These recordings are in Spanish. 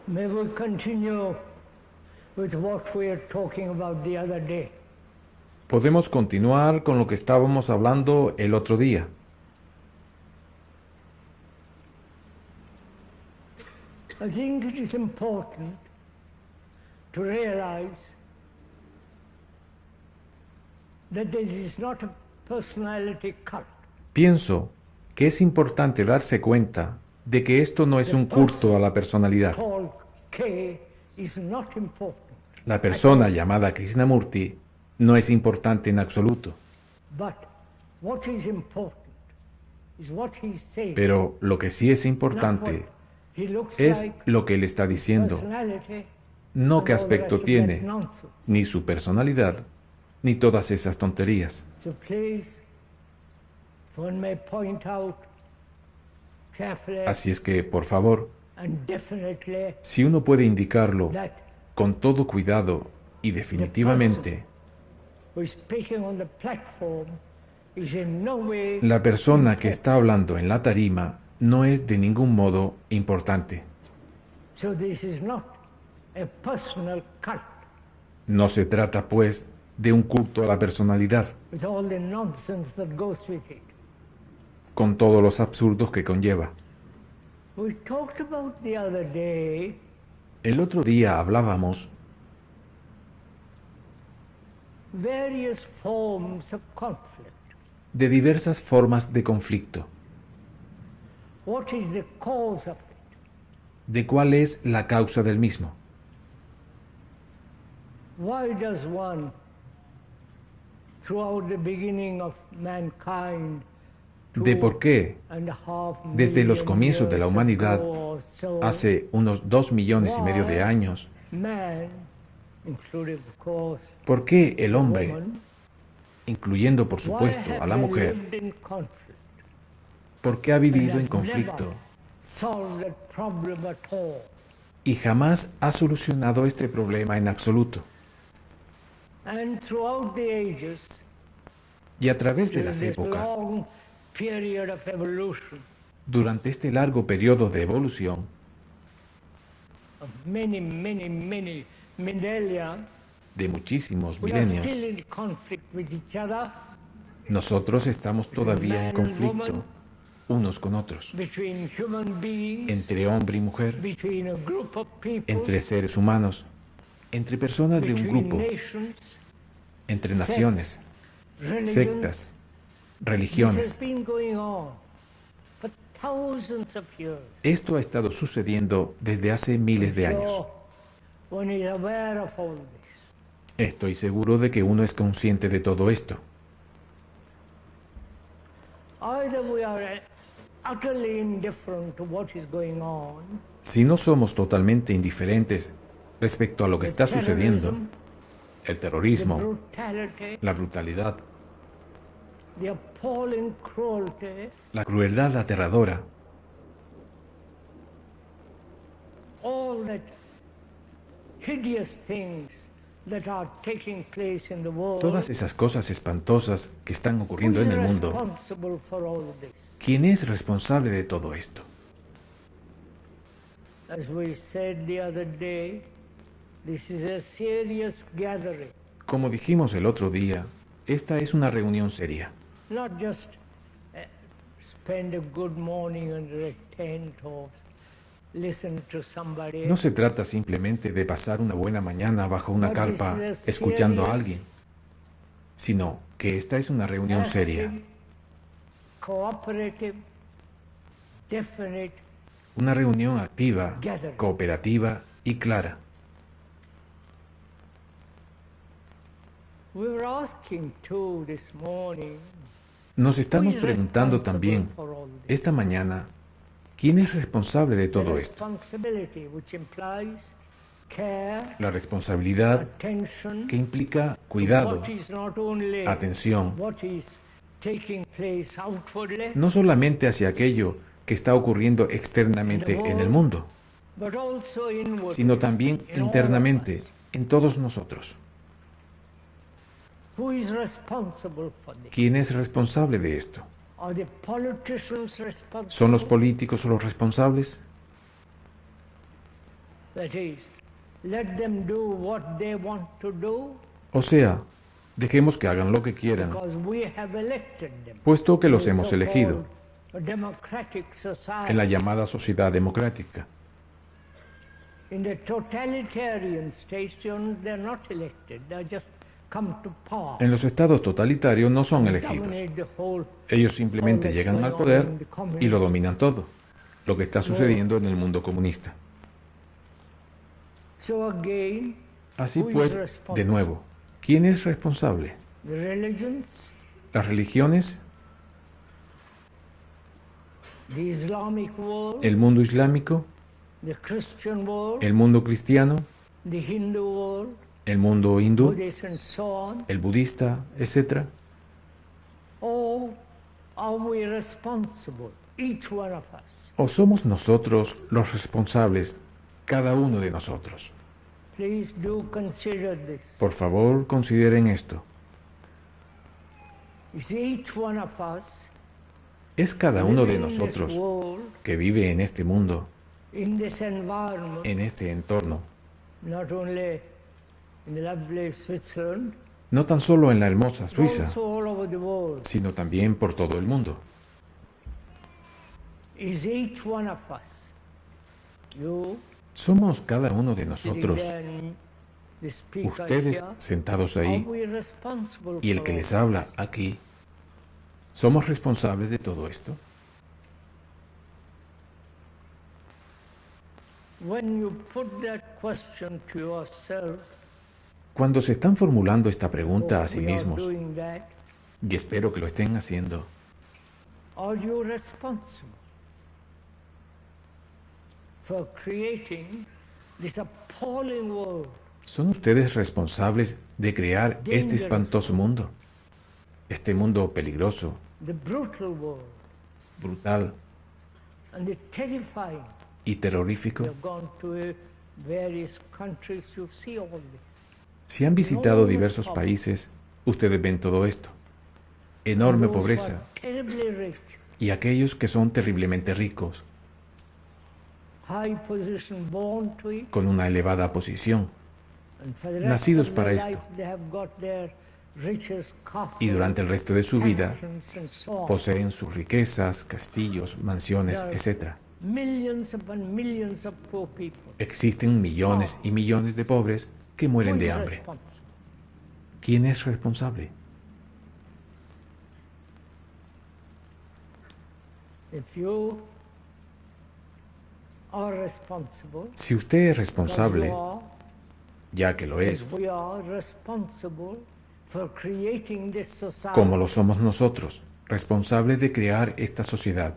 May we continue with what we were talking about the other day. Podemos continuar con lo que estábamos hablando el otro día. I think it is important to realize that this is not a personality cult. Pienso que es importante darse cuenta de que esto no es un culto a la personalidad. Called K is not important. La persona llamada Krishnamurti no es importante en absoluto, But what is important is what he says. pero lo que sí es Not importante what he looks es like, lo que él está diciendo, personality, no qué and all the aspecto rest of that tiene, nonsense. ni su personalidad, ni todas esas tonterías. So please, if one may point out carefully Así es que, por favor, and definitely si uno puede indicarlo that con todo cuidado y definitivamente, who is speaking on the platform is in no way la persona que está hablando en la tarima no es de ningún modo importante. So this is not a personal cult No se trata, pues, de un culto a la personalidad, with all the nonsense that goes with it. con todos los absurdos que conlleva. We talked about the other day El otro día hablábamos various forms of conflict. de diversas formas de conflicto, What is the cause of it? de cuál es la causa del mismo. Why does one, throughout the beginning of mankind, De por qué, 2.5 desde los million comienzos de la years humanidad, ago or so, hace unos 2,5 millones de años, man, including of course por qué el hombre, woman, incluyendo por why supuesto have a la they mujer, lived in conflict por qué ha and vivido have en conflicto never solved that problem at all? y jamás ha solucionado este problema en absoluto? And throughout the ages, Y a través de during las this épocas, long period of evolution durante este largo periodo de evolución, of many millennia, de muchísimos we are milenios, still in conflict with each other, nosotros estamos todavía en conflicto unos con otros, between human beings, entre hombre y mujer, between a group of people, entre seres humanos, entre personas de un between grupo, nations, entre naciones, religions. sectas, This religiones. has been going on for thousands of years. Esto ha estado sucediendo desde hace miles de años. So, one is aware of all this. Estoy seguro de que uno es consciente de todo esto. Either we are utterly indifferent to what is going on, Si no somos totalmente indiferentes respecto a lo que está sucediendo, el the terrorismo, brutality, la brutalidad, the appalling cruelty, la crueldad aterradora, all that hideous things that are taking place in the world. todas esas cosas espantosas que están ocurriendo Who en is el mundo, responsible for all of this? ¿quién es responsable de todo esto? As we said the other day, this is a serious gathering, Como dijimos el otro día, esta es una reunión seria. not just spend a good morning under a tent or listen to somebody. No se trata simplemente de pasar una buena mañana bajo una carpa escuchando a alguien, sino que esta es una reunión seria, Active, cooperative, definite, una reunión activa, cooperativa y clara. we were asking too this morning, Nos who estamos is preguntando responsible también for all this? esta mañana, ¿quién es responsable de The todo esto? responsibility, which implies care, La responsabilidad attention, que implica cuidado, what is not only atención, what is taking place outwardly, no solamente hacia aquello que está ocurriendo externamente en el mundo, but also inwardly. sino también in all of internamente us. en todos nosotros. Who is responsible for this? ¿Quién es responsable de esto? Are the politicians responsible? ¿Son los políticos los responsables? That is, let them do what they want to do, O sea, dejemos que hagan lo que quieran, because we have elected them. puesto que los In hemos so-called elegido democratic society. en la llamada sociedad democrática. In the totalitarian states, they're not elected. They just come to power. En los estados totalitarios no son elegidos. Dominate the whole. Ellos simplemente llegan al poder y lo dominan todo, lo que está sucediendo en el mundo comunista. So again, Así who is pues, responsible? de nuevo, ¿quién es responsable? The religions, ¿Las religiones? the Islamic world, ¿El mundo islámico? the Christian world, ¿El mundo cristiano? the Hindu world, ¿El mundo hindú? Buddhist, and so on? ¿El budista? Etcétera. Or are we responsible, each one of us? ¿O somos nosotros los responsables, cada uno de nosotros? Please do consider this. Por favor, consideren esto. Is each one of us Es cada uno de living in this nosotros world, que vive en este mundo, in this environment, en este entorno, not only in the lovely Switzerland, no tan solo en la hermosa Suiza, also all over the world. sino también por todo el mundo. Is each one of us, you Somos cada uno de sitting nosotros, there and the speaker ustedes here, sentados are ahí we responsible y el for que all les habla aquí, ¿somos responsables de todo esto? When you put that question to yourself, Cuando se están formulando esta pregunta a sí we are mismos, doing that, y espero que lo estén haciendo, are you responsible for creating this appalling world? ¿son ustedes responsables de crear este espantoso mundo? Este mundo peligroso, The brutal world brutal and the terrifying. y terrorífico. You have gone to various countries, you see all this. Si han visitado diversos países, ustedes ven todo esto. Enorme Those who pobreza are terribly rich, y aquellos que son terriblemente ricos, high position born to it, con una elevada posición, and for the rest nacidos of para their esto. life they have got their riches, Y durante el resto de su vida mansions, and so on. poseen sus riquezas, castillos, mansiones, etc. Millions upon millions of poor people. Existen millones y millones de pobres que mueren Who de is hambre. responsible? ¿Quién es responsable? If you are responsible, Si usted es because responsable, you are, ya que lo es, we are responsible for creating this society. como lo somos nosotros, responsables de crear esta sociedad.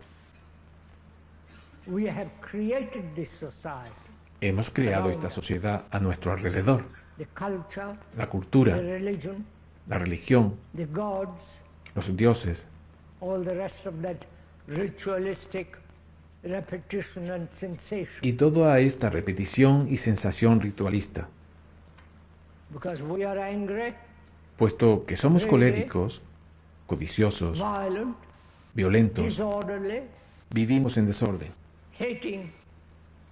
We have created this society, Hemos creado esta sociedad a nuestro alrededor. the culture, La the cultura, religion, la religión, the gods, los dioses all the rest of that ritualistic repetition and sensation. y toda esta repetición y sensación ritualista. Because we are angry, Puesto que somos coléricos, codiciosos, violent, violentos, disorderly, vivimos en desorden, hating,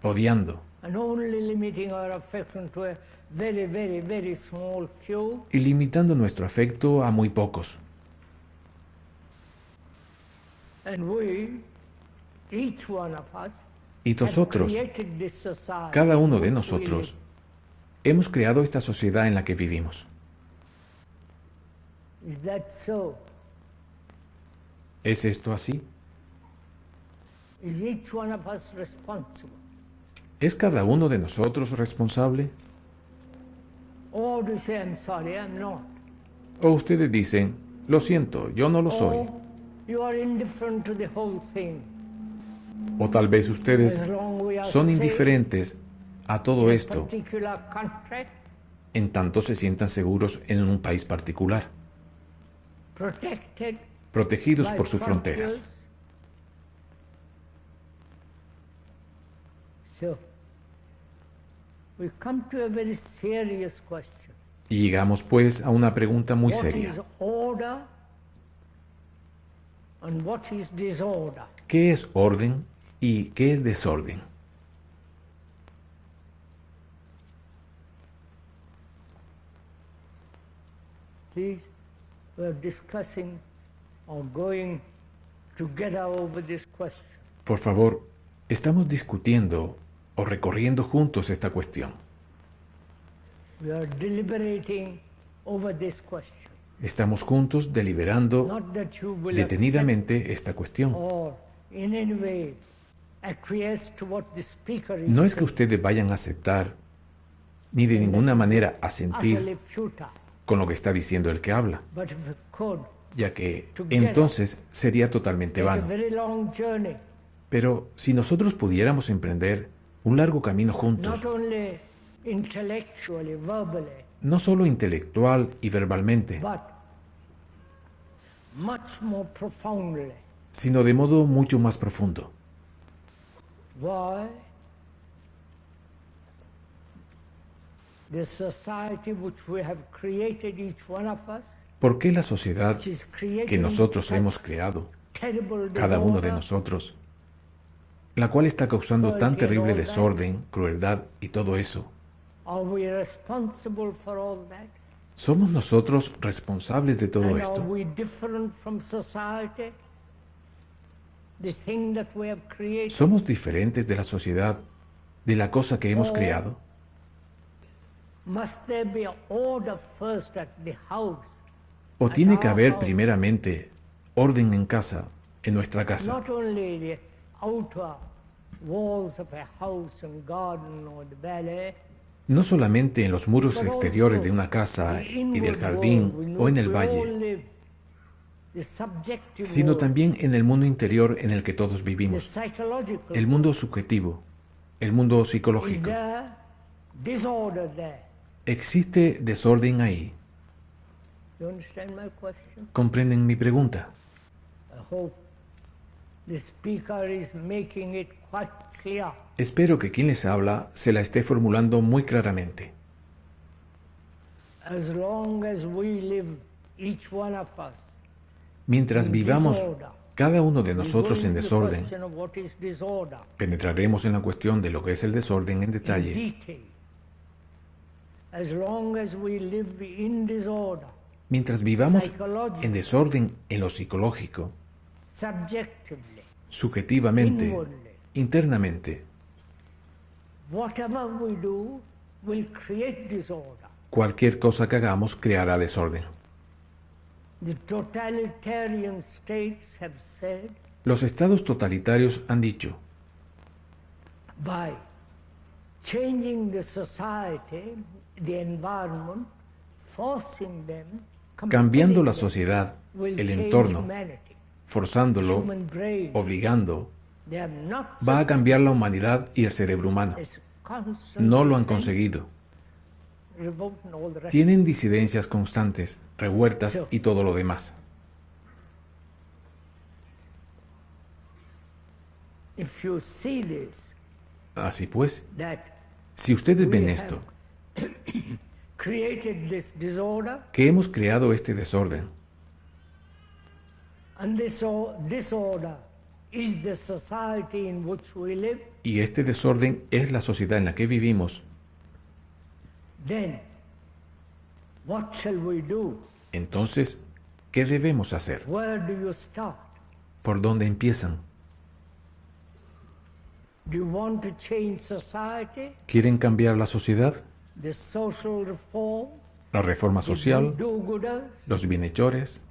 odiando and only limiting our affection to a very, very, very small few, y limitando nuestro afecto a muy pocos. and we, each one of us, Y have nosotros, created this society cada uno de in which we nosotros, live. hemos creado esta sociedad en la que vivimos. Is that so? ¿Es esto así? Is each one of us responsible? ¿Es cada uno de nosotros responsable? Or do you say, I'm sorry, I'm not? ¿O ustedes dicen, lo siento, yo no lo soy? Or you are indifferent to the whole thing. ¿O tal vez ustedes As long we are son safe indiferentes a todo in a esto particular country, en tanto se sientan seguros en un país particular, protected protegidos by por sus frontiers? fronteras? So, we come to a very serious question. Y llegamos pues a una pregunta muy What seria. is order and what is disorder? ¿Qué es orden y qué es desorden? Please, we're discussing or going together over this question. Por favor, estamos discutiendo o recorriendo juntos esta cuestión. We are deliberating over this question. Estamos juntos deliberando Not that you will detenidamente esta cuestión. or in any way acquiesce to what the speaker is No es que saying. ustedes vayan a aceptar ni de ninguna manera a sentir Utterly futile. con lo que está diciendo el que habla, But if we could ya que entonces sería totalmente take a vano. very long journey, Pero si nosotros pudiéramos emprender un largo camino juntos, not only intellectually, verbally, no solo intelectual y verbalmente, but much more profoundly. sino de modo mucho más profundo. Why? The society which we have created, each one of us, ¿Por qué la sociedad which is created que nosotros such hemos creado, terrible cada uno de disorder, nosotros, la cual está causando tan terrible desorden, crueldad y todo eso? are we responsible for all that? ¿Somos nosotros responsables de todo And are esto? we different from society? The thing that we have created? ¿Somos diferentes de la sociedad, de la cosa que hemos creado? Must there be order first at the house? ¿O tiene que haber primeramente orden en casa, en nuestra casa? Not only the outer walls of a house and garden or the valley, No solamente en los muros exteriores de una casa y del jardín o en el valle, sino también en el mundo interior en el que todos vivimos, el mundo subjetivo, el mundo psicológico. ¿Existe desorden ahí? ¿Comprenden mi pregunta? Espero que quien les habla se la esté formulando muy claramente. Mientras vivamos cada uno de nosotros en desorden, penetraremos en la cuestión de lo que es el desorden en detalle. Mientras vivamos en desorden en lo psicológico, subjetivamente, internamente, cualquier cosa que hagamos creará desorden. Los estados totalitarios han dicho, cambiando la sociedad, el entorno, forzándolo, obligando, va a cambiar la humanidad y el cerebro humano. No lo han conseguido. Tienen disidencias constantes, revueltas y todo lo demás. Así pues, si ustedes ven esto, que hemos creado este desorden, y este desorden es la sociedad en la que vivimos, entonces, ¿qué debemos hacer? ¿Por dónde empiezan? ¿Quieren cambiar la sociedad? La reforma social, los bienhechores,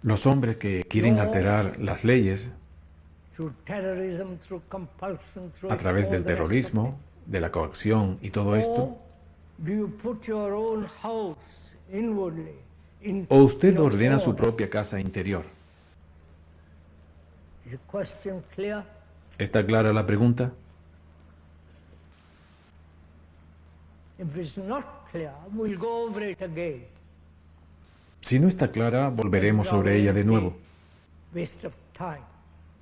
los hombres que quieren alterar las leyes a través del terrorismo, de la coacción y todo esto. ¿O usted ordena su propia casa interior? ¿Está clara la pregunta? Si no está clara, volveremos sobre ella de nuevo.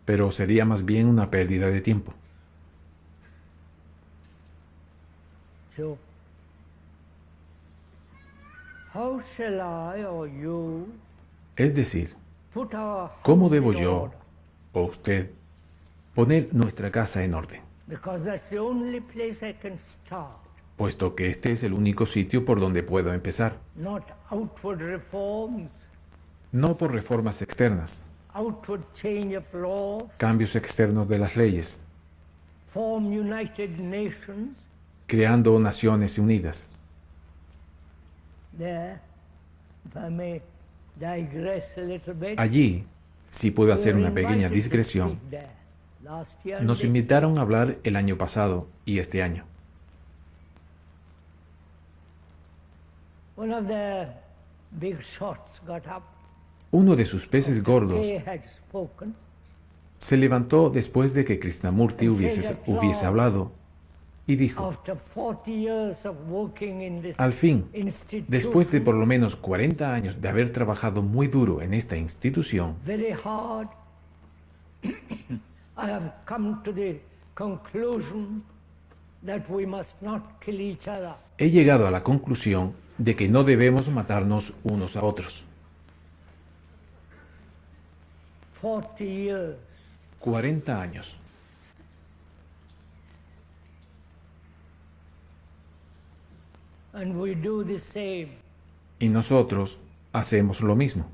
Pero sería más bien una pérdida de tiempo. Es decir, ¿cómo debo yo o usted poner nuestra casa en orden? puesto que este es el único sitio por donde puedo empezar. Not outward reforms, No por reformas externas, outward change of laws, cambios externos de las leyes, form United Nations. creando Naciones Unidas. There, if I may digress a little bit, Allí, si puedo hacer we una were pequeña invited to digresión, speak there last year. nos invitaron a hablar el año pasado y este año. One of the big shots got up. Uno de sus peces gordos Kay had spoken. se levantó después de que Krishnamurti hubiese hablado y dijo, After 40 years of working in this al fin, institution, después de por lo menos 40 años de haber trabajado muy duro en esta institución, very hard, I have come to the conclusion that we must not kill each other. he llegado a la conclusión de que no debemos matarnos unos a otros. 40 years. 40 años. And we do the same, Y nosotros hacemos lo mismo,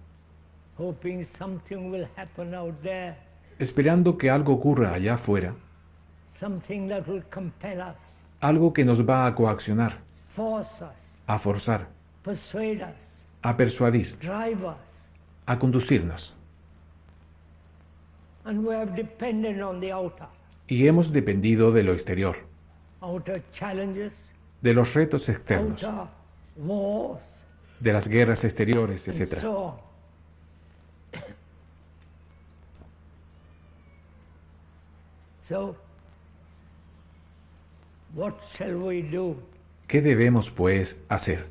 hoping something will happen out there, esperando que algo ocurra allá afuera, something that will compel us, algo que nos va a coaccionar, force us, a forzar, persuade us, a persuadir, drive us. a conducirnos. And we have depended on the Y hemos dependido de lo exterior, outer challenges, de los retos externos, outer wars, de las guerras exteriores, and etc. so on. So, what shall we do? ¿Qué debemos, pues, hacer?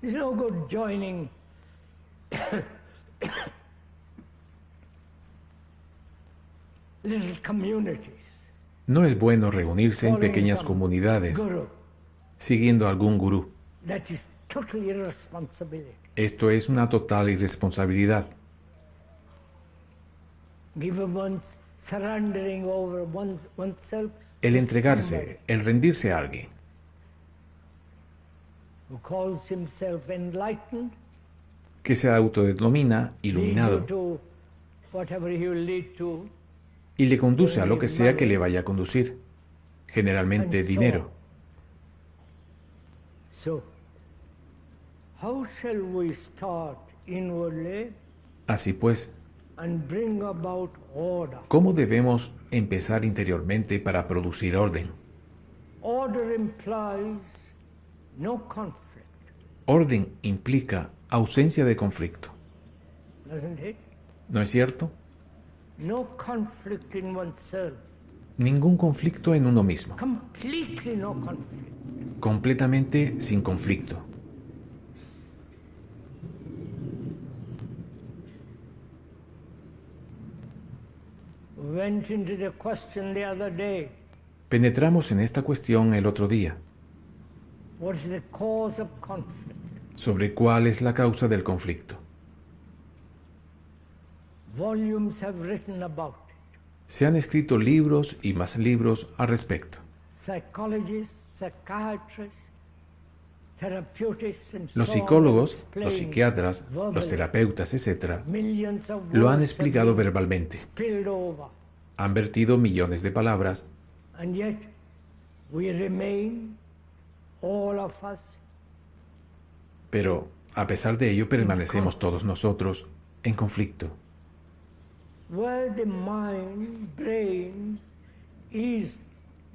It's no good joining little communities, No es bueno reunirse en pequeñas comunidades guru. siguiendo a algún gurú. That is total irresponsibility. Esto es una total irresponsabilidad. Surrendering over oneself El to entregarse, el rendirse a alguien somebody who calls himself enlightened, que se autodenomina lead you iluminado to whatever he will lead to, y le conduce a lo que sea que le vaya a conducir, generalmente dinero. So, how shall we start inwardly Así pues, and bring about order? ¿cómo debemos empezar interiormente para producir orden? Order implies no conflict, Orden implica ausencia de conflicto, doesn't it? ¿no es cierto? No conflict in oneself, Ningún conflicto en uno mismo, completely no conflict. completamente sin conflicto. We went into the question the other day. Penetramos en esta cuestión el otro día, What is the cause of conflict? sobre cuál es la causa del conflicto. Volumes have written about it. Se han escrito libros y más libros al respecto. Psychologists, psychiatrists, therapeutics, and Los so on psicólogos, explain los psiquiatras, los verbally. terapeutas, etc., Millions of lo han words explicado have been verbalmente. spilled over, Han vertido millones de palabras, and yet we remain, all of us, pero a pesar de ello permanecemos todos nosotros en conflicto. where the mind, brain is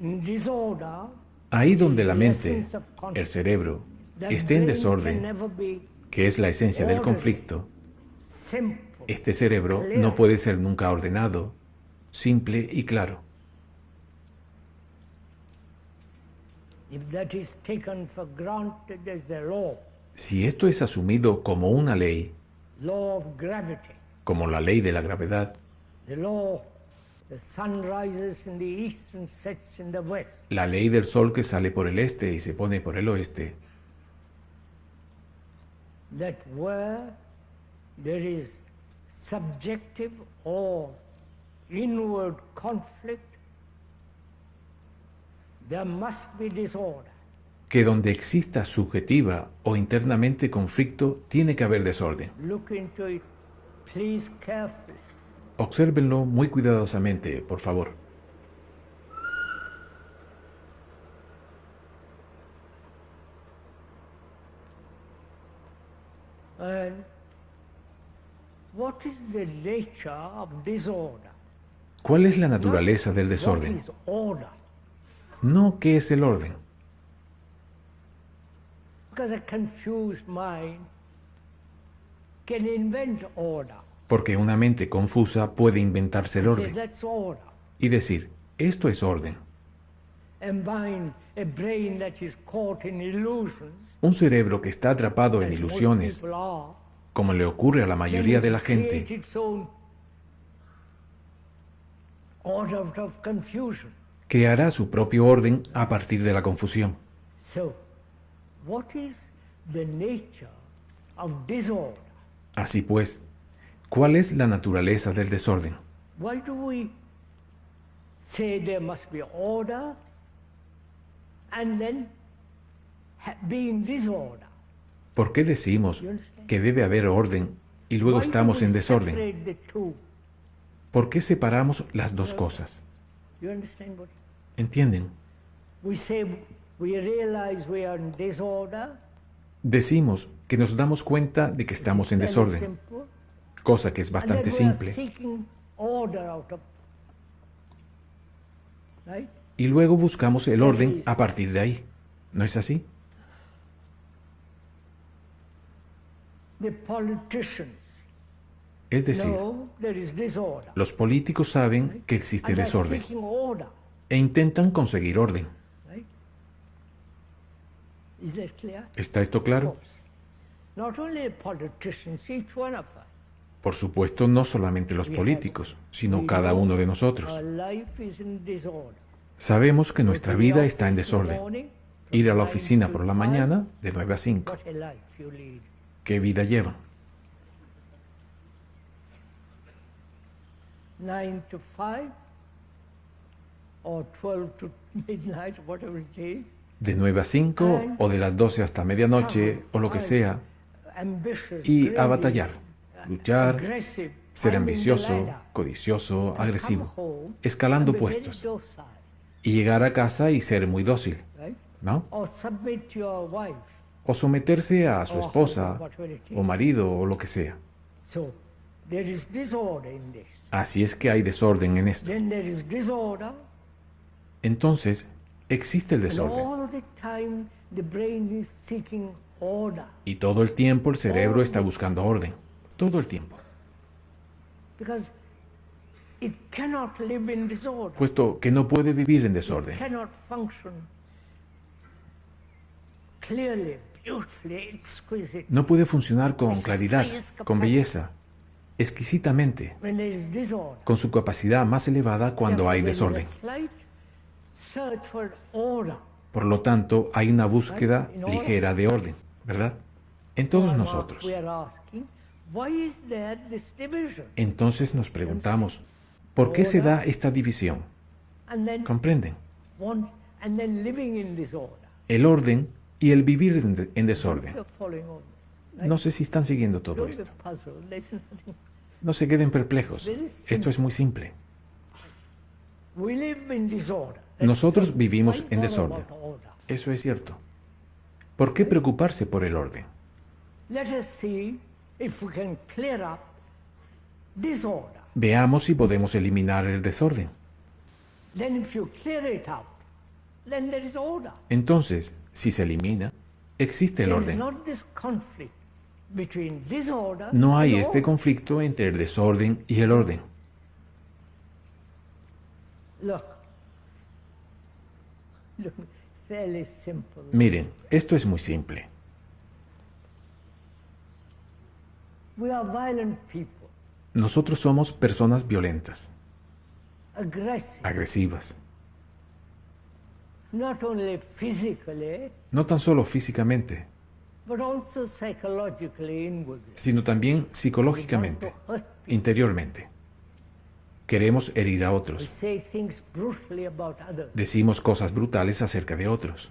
in disorder. Ahí donde la the mente, essence of conflict. el cerebro, That esté en brain can desorden, never be que es la esencia del ordered, conflicto, simple. este cerebro no puede ser nunca ordenado, simple y claro. If that is taken for granted as the law Si esto es asumido como una ley, of gravity, como la ley de la gravedad, the law, the sun rises in the east and sets in the west, la ley del sol que sale por el este y se pone por el oeste, that where there is subjective or inward conflict, there must be disorder. Que donde exista subjetiva o internamente conflicto, tiene que haber desorden. Look into it, please, carefully. Obsérvenlo muy cuidadosamente, por favor. And what is the nature of disorder? ¿Cuál es la naturaleza del desorden? What is order? No qué es el orden. Because a confused mind can invent order. Porque una mente confusa puede inventarse el Say, orden that's order. y decir, esto es orden. A brain that is caught in illusions, Un cerebro que está atrapado en as most ilusiones, people are, como le ocurre a la mayoría de la can create gente, its own order out of confusion. creará su propio orden a partir de la confusión. So, what is the nature of disorder? Así pues, ¿cuál es la naturaleza del desorden? Why do we say there must be order and then be in disorder? ¿Por qué decimos que debe haber orden y luego Why do estamos we en desorden? separate the two? ¿Por qué separamos las dos cosas? You understand what? ¿Entienden? We say we realize we are in disorder. Decimos que nos damos cuenta de que estamos en Very desorden, simple. cosa que es And then bastante we are simple, seeking order out of, right? y luego buscamos el orden a partir de ahí. ¿No es así? The politicians Es decir, know there is disorder. los políticos saben que existe And are desorden seeking order, e intentan conseguir orden. right? Is that clear? ¿Está esto Of claro? course. Not only politicians, each one of us. Por supuesto, no solamente los políticos, sino cada uno de nosotros. Our life is in disorder. Sabemos que nuestra vida está en desorden. Ir a la oficina por la mañana de 9 a 5. What a life you lead. ¿Qué vida llevan? 9 to 5 or 12 to midnight, whatever it is. De 9 a 5 o de las 12 hasta medianoche o lo que sea. Ambitious, Y a greedy, batallar, luchar, aggressive, ser climbing the ambicioso, ladder, codicioso, and come agresivo, home escalando and be very puestos docile, y llegar a casa y ser muy dócil, right? ¿no? Or submit to your wife. O someterse a su or esposa husband, whatever it is. o marido o lo que sea. So there is disorder in this. Así es que hay desorden en esto. Then there is disorder, Entonces, existe el and desorden. all the time the brain is seeking order, Y todo el tiempo el cerebro está buscando orden. Todo el tiempo. because it cannot live in disorder. Puesto que no puede vivir en desorden. Cannot function clearly, beautifully, exquisite. No puede funcionar con claridad, con belleza, exquisitamente, When there is disorder, con su capacidad más elevada cuando hay desorden. There is a slight search for order. Por lo tanto, hay una búsqueda ligera de orden, ¿verdad? En todos nosotros. We are asking, why is there this division? Entonces nos preguntamos, ¿por qué se da esta división? And then ¿Comprenden? living in disorder. El orden y el vivir en desorden. You're following on. No sé si están siguiendo todo Don't be esto. puzzled. There's nothing. No se queden perplejos. Esto es muy simple. We live in disorder. Nosotros vivimos Why en bother desorden. about order? Eso es cierto. ¿Por qué preocuparse por el orden? Let us see if we can clear up disorder. Veamos si podemos eliminar el desorden. Then if you clear it out, then there is order. Entonces, si se elimina, existe el There is orden. not this conflict between disorder No hay and este order. conflicto entre el desorden y el orden. Look, fairly simple. Miren, esto es muy simple. We are violent people, Nosotros somos personas violentas, aggressive, agresivas, not only physically, no tan solo físicamente, but also psychologically, inwardly. sino también psicológicamente, Want to hurt people. interiormente. Queremos herir a otros. Decimos cosas brutales acerca de otros.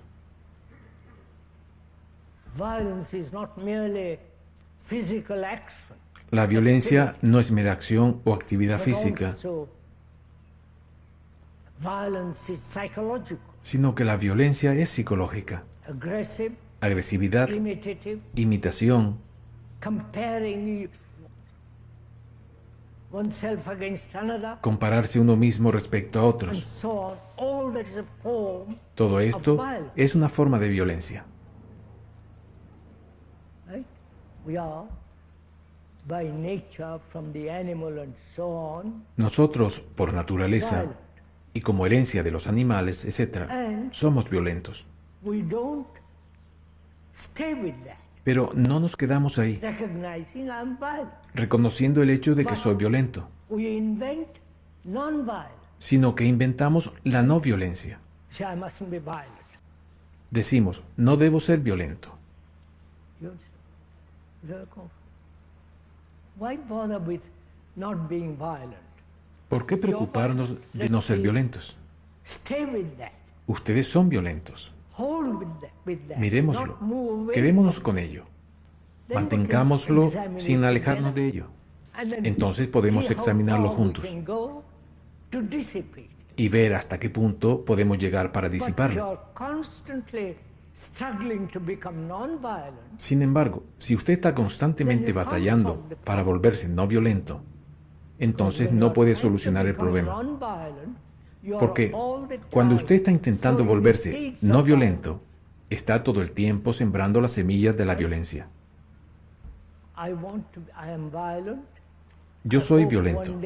La violencia no es mera acción o actividad física, sino que la violencia es psicológica. Agresividad, imitación, compararse uno mismo respecto a otros. Todo esto es una forma de violencia. Nosotros, por naturaleza, y como herencia de los animales, etc., somos violentos. Pero no nos quedamos ahí, reconociendo el hecho de que soy violento, sino que inventamos la no violencia. Decimos, no debo ser violento. ¿Por qué preocuparnos de no ser violentos? Ustedes son violentos. Miremoslo, quedémonos con ello, mantengámoslo sin alejarnos de ello. Entonces podemos examinarlo juntos y ver hasta qué punto podemos llegar para disiparlo. Sin embargo, si usted está constantemente batallando para volverse no violento, entonces no puede solucionar el problema. Porque cuando usted está intentando volverse no violento, está todo el tiempo sembrando las semillas de la violencia. Yo soy violento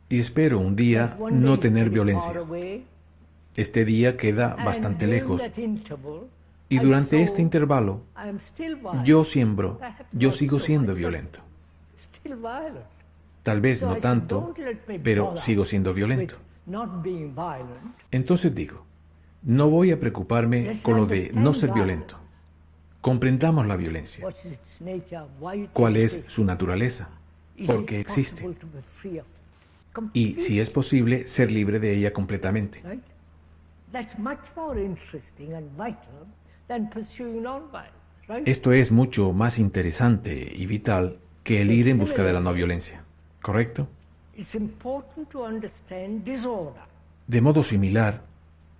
y espero un día no tener violencia. Este día queda bastante lejos y durante este intervalo yo sigo siendo violento. Tal vez no tanto, pero sigo siendo violento. Entonces digo, no voy a preocuparme con lo de no ser violento. Comprendamos la violencia. ¿Cuál es su naturaleza? ¿Por qué existe? Y si es posible, ser libre de ella completamente. Esto es mucho más interesante y vital que el ir en busca de la no violencia. ¿Correcto? De modo similar,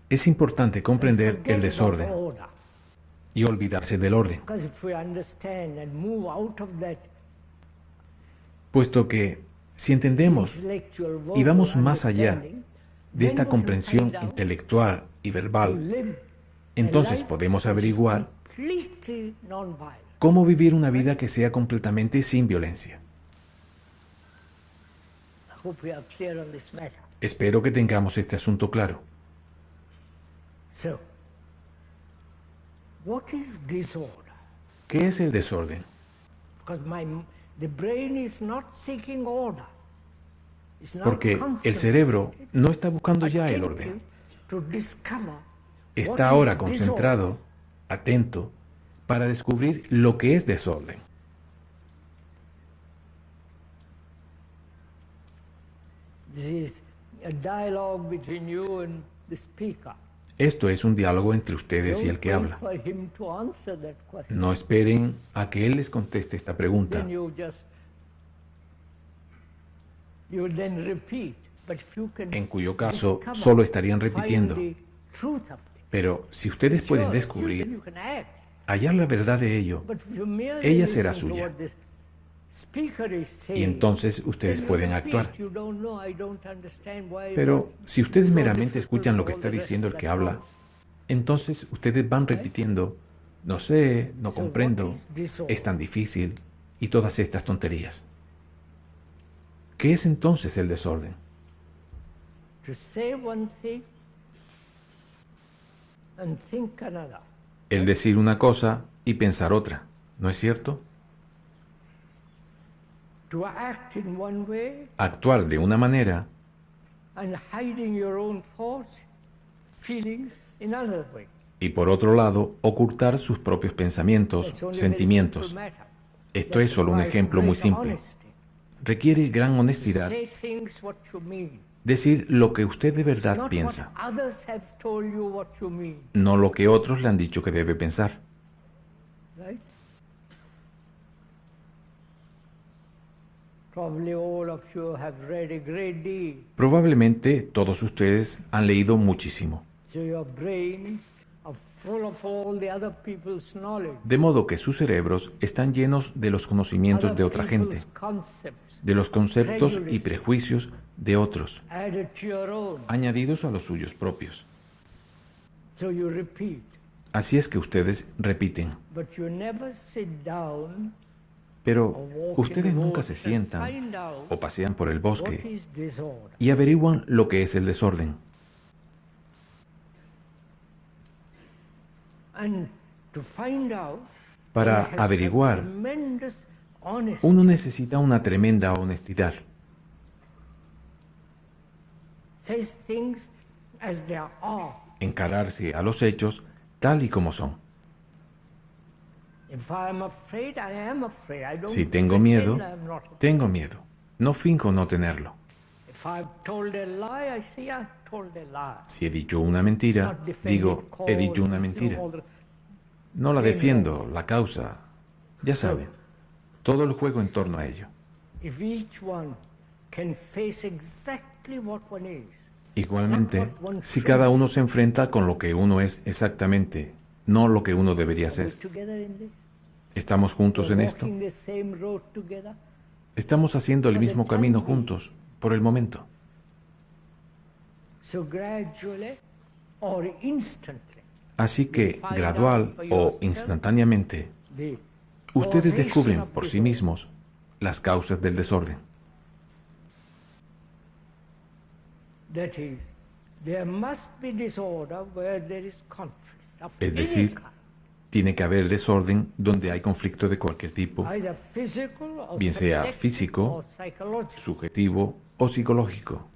es importante comprender el desorden y olvidarse del orden, puesto que si entendemos y vamos más allá de esta comprensión intelectual y verbal, entonces podemos averiguar cómo vivir una vida que sea completamente sin violencia. Espero que tengamos este asunto claro. ¿Qué es el desorden? Porque el cerebro no está buscando ya el orden. Está ahora concentrado, atento, para descubrir lo que es desorden. Esto es un diálogo entre ustedes y el que habla. No esperen a que él les conteste esta pregunta. En cuyo caso solo estarían repitiendo. Pero si ustedes pueden descubrir, hallar la verdad de ello, ella será suya. Y entonces ustedes pueden actuar. Pero si ustedes meramente escuchan lo que está diciendo el que habla, entonces ustedes van repitiendo, no sé, no comprendo, es tan difícil, y todas estas tonterías. ¿Qué es entonces el desorden? El decir una cosa y pensar otra, ¿no es cierto? Actuar de una manera y por otro lado ocultar sus propios pensamientos, sentimientos. Esto es solo un ejemplo muy simple. requiere gran honestidad say things what you mean, decir lo que usted de verdad not piensa, what others have told you what you mean, no lo que otros le han dicho que debe pensar. right? Probably all of you have read a great deal, Probablemente todos ustedes han leído muchísimo, so your brains are full of all the other people's knowledge, de modo que sus cerebros están llenos de los conocimientos de other otra gente, people's concepts, de los conceptos y prejuicios de otros, added to your own. añadidos a los suyos propios. So you repeat, Así es que ustedes repiten, but you never sit down pero or walk ustedes in the nunca se woods and sientan find out o pasean por el what bosque is disorder. y averiguan lo que es el desorden. And to find out, Para one has to have averiguar, tremendous honesty. uno necesita una tremenda honestidad. Face things as they are. Encararse a los hechos tal y como son. If I am afraid, I am afraid. I don't Si tengo pretend miedo, I am not afraid. tengo miedo. No finjo no tenerlo. If I've told a lie, I say I've told a lie. Si he dicho una mentira, Not defend digo, it, cause, he dicho una you know, mentira. all the- No la defiendo, la causa. Ya saben, todo el juego en torno a ello. If each one can face exactly what one is, Igualmente, si cada uno se enfrenta con lo que uno es exactamente, no lo que uno debería are we ser. together in this? ¿Estamos juntos en We're esto? walking the same road together. Estamos haciendo el mismo camino juntos, por el momento. So gradually or instantly, Así que, gradual o instantáneamente, the ustedes causation descubren of por sí disorder. mismos las causas del desorden. That is, there must be disorder where there is conflict of Es any decir, kind, tiene que haber desorden donde hay conflicto de cualquier tipo, either physical or bien sea subjective físico, or psychological. subjetivo o psicológico.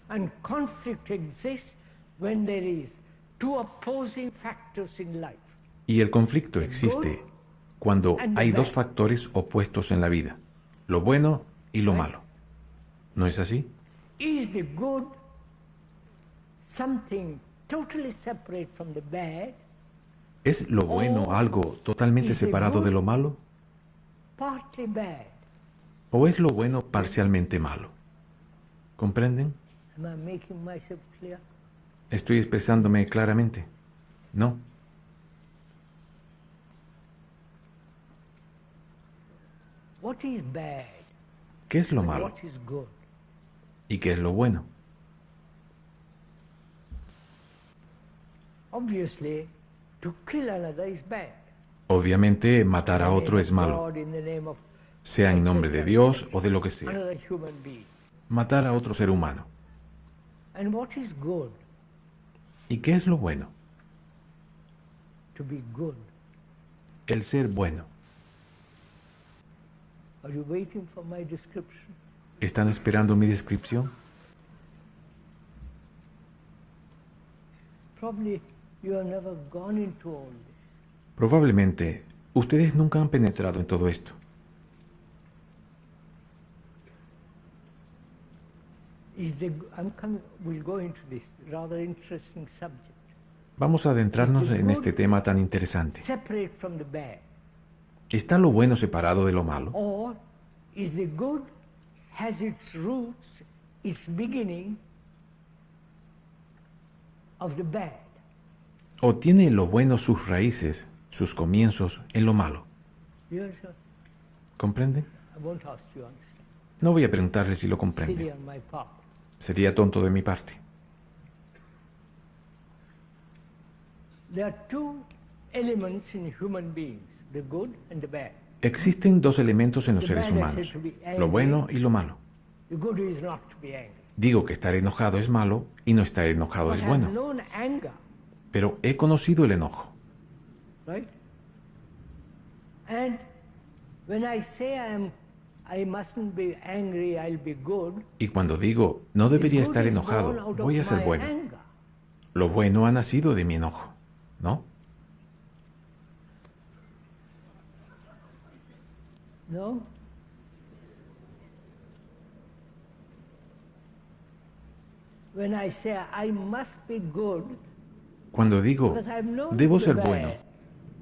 And conflict exists when there is two opposing factors in life. Y el conflicto existe cuando hay dos factores opuestos en la vida, lo bueno y lo malo. ¿No es así? Is the good something totally separate from the bad, ¿Es lo bueno algo totalmente separado de lo malo? partly bad? ¿O es lo bueno parcialmente malo? ¿Comprenden? Am I making myself clear? ¿Estoy expresándome claramente? No. What is bad ¿Qué es lo and malo? what is good? ¿Y qué es lo bueno? Obviously, to kill another is bad. Obviamente, matar a otro es malo, God in the name of sea en nombre de Dios o de lo que sea. another human being. Matar a otro ser humano. And what is good? ¿Y qué es lo bueno? To be good. El ser bueno. Are you waiting for my description? ¿Están esperando mi descripción? Probably you have never gone into all this. Probablemente ustedes nunca han penetrado en todo esto. We'll go into this rather interesting subject. Vamos a adentrarnos en este tema tan interesante. Separate from the bad. ¿Está lo bueno separado de lo malo? Or is the good has its roots, its beginning of the bad? ¿O tiene lo bueno sus raíces, sus comienzos en lo malo? Yes, sir. ¿Comprenden? I won't ask you honestly. No voy a preguntarle si lo Silly comprende. on my part. Sería tonto de mi parte. There are two elements in human beings, the good and the bad. Existen dos elementos en los seres humanos, lo bueno y lo malo. The good is not to be angry. Digo que estar enojado es malo y no estar enojado But es I've bueno, known anger, pero he conocido el enojo. right? And when I say I mustn't be angry, I'll be good. Y cuando digo, no the debería good estar is born enojado, out of voy a ser my bueno. anger. Lo bueno ha nacido de mi enojo, ¿no? No? when I say I must be good, Cuando digo, because I've known debo the ser bad. bueno,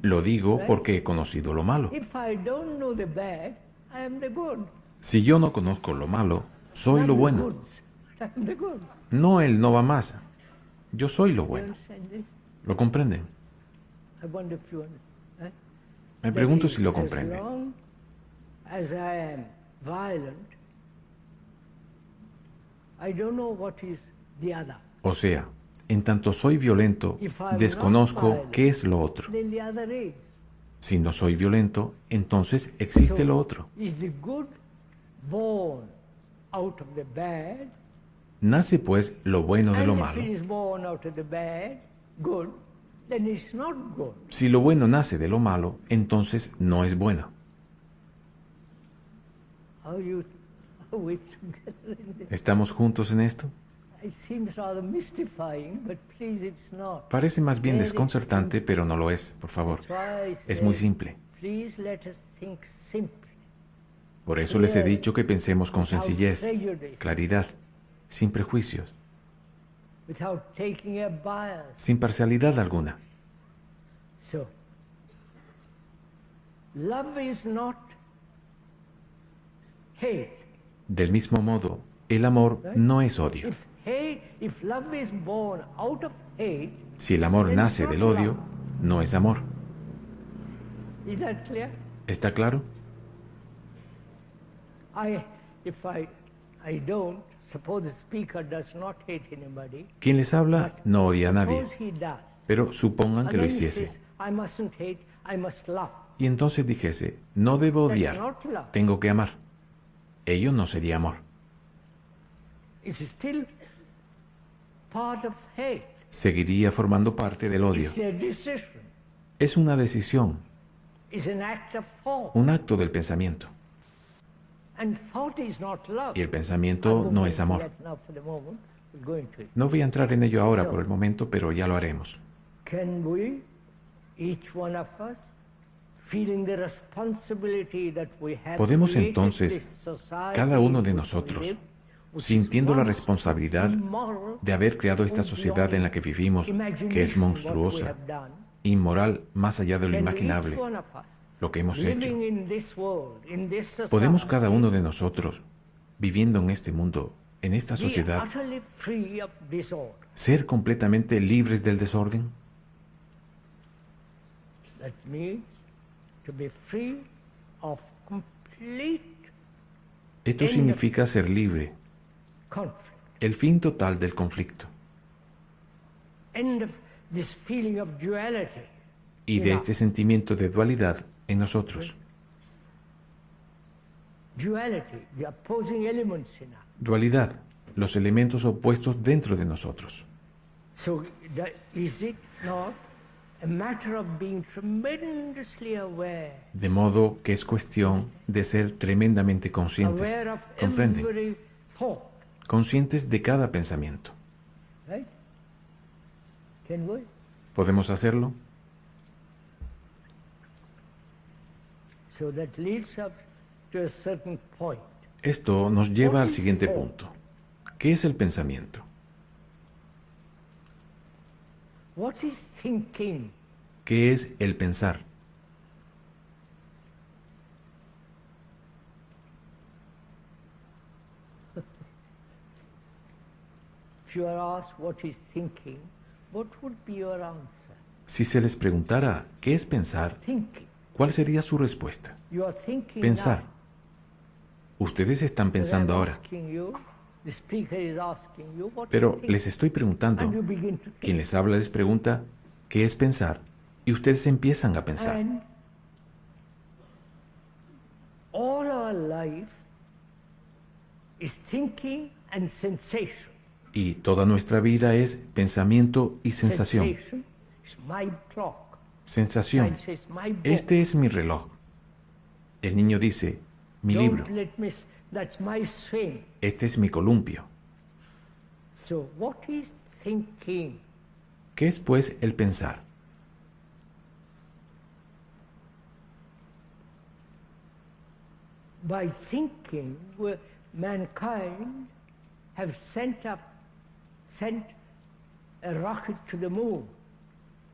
lo digo porque he conocido lo malo. If I don't know the bad, I am the good. Si yo no conozco lo malo, soy Not lo the bueno. goods, I am the good. No el no va más. Yo soy lo You bueno. understand this? ¿Lo comprenden? I wonder if you understand. Me pregunto That si lo is, comprenden. As long as I am violent, I don't know what is the other. O sea, en tanto soy violento, If I'm desconozco not violent, qué es lo otro. then the other is. Si no soy violento, entonces existe lo otro. Is the good born out of the bad? Nace pues lo bueno de lo And malo. if it is born out of the bad, good, then it's not good. Si lo bueno nace de lo malo, entonces no es bueno. Are we together in this? ¿Estamos juntos en esto? It seems rather mystifying, but please, it's not. Parece más bien Very desconcertante, simple. pero no lo es, por favor. That's why I Es say, muy simple. please let us think simply, Por eso les he Clear, dicho que pensemos con without sencillez, prejudice, claridad, sin prejuicios, without taking a bias. sin parcialidad alguna. So, love is not hate. Del mismo modo, el amor no es odio. If love is born out of hate, Si el amor then it's nace not del odio, love. no es amor. Is that clear? ¿Está claro? If I don't, suppose the speaker does not hate anybody, Quien les habla no odia a nadie, suppose he does. pero supongan And que lo then he hiciese. says, I mustn't hate, I must love. Y entonces dijese, no debo That's odiar, not love. tengo que amar. Ello no sería amor. It's still part of hate. Seguiría formando parte del odio. It's a decision. Es una decisión, It's an act of thought. un acto del pensamiento. And thought is not love. Y el I pensamiento won't no go es into amor. that now for the moment. We'll go into it. No voy a entrar en ello ahora por el momento, pero ya lo haremos. Can we, each one of us, feeling the responsibility that we have Podemos created entonces, this society cada uno de in which we nosotros, live, which is sintiendo la monstrous, responsabilidad immoral, de haber creado esta and sociedad en la que vivimos, que es imagination, what we monstruosa, have done, inmoral más allá de lo can imaginable, each one of us, lo que hemos hecho. living in this world, in this society, ¿Podemos cada uno de nosotros, viviendo en este mundo, en esta be sociedad, utterly free of disorder? ser completamente libres del desorden? That means to be free of complete Esto significa ser libre, conflict. el fin total del conflicto End of this feeling of duality. y de in este us. sentimiento de dualidad en nosotros. Duality, the opposing elements in us. Dualidad, los elementos opuestos dentro de nosotros. So, is it not a matter of being tremendously aware, De modo que es cuestión de ser tremendamente conscientes, aware of ¿comprenden? every thought, Conscientes de cada pensamiento. right? Can we? ¿Podemos hacerlo? So that leads us to a certain point. Esto nos lleva What al is siguiente thought? punto. ¿Qué es el pensamiento? What is thinking? ¿Qué es el pensar? If you are asked what is thinking, what would be your answer? Si se les preguntara qué es pensar, Thinking. ¿cuál sería su respuesta? You are thinking Pensar. now. Ustedes están pensando I'm ahora, asking you, the speaker is asking you what pero is thinking? les estoy preguntando. And you begin to think. Quien les habla les pregunta qué es pensar y ustedes empiezan a pensar. And all our life is thinking and sensation. Y toda nuestra vida es pensamiento y sensación. Sensation is my clock. Sensación. Child says, my book. Este es mi reloj. El niño dice, mi Don't libro. let me, that's my swing. Este es mi columpio. So what is thinking? ¿Qué es pues el pensar? By thinking, mankind have sent up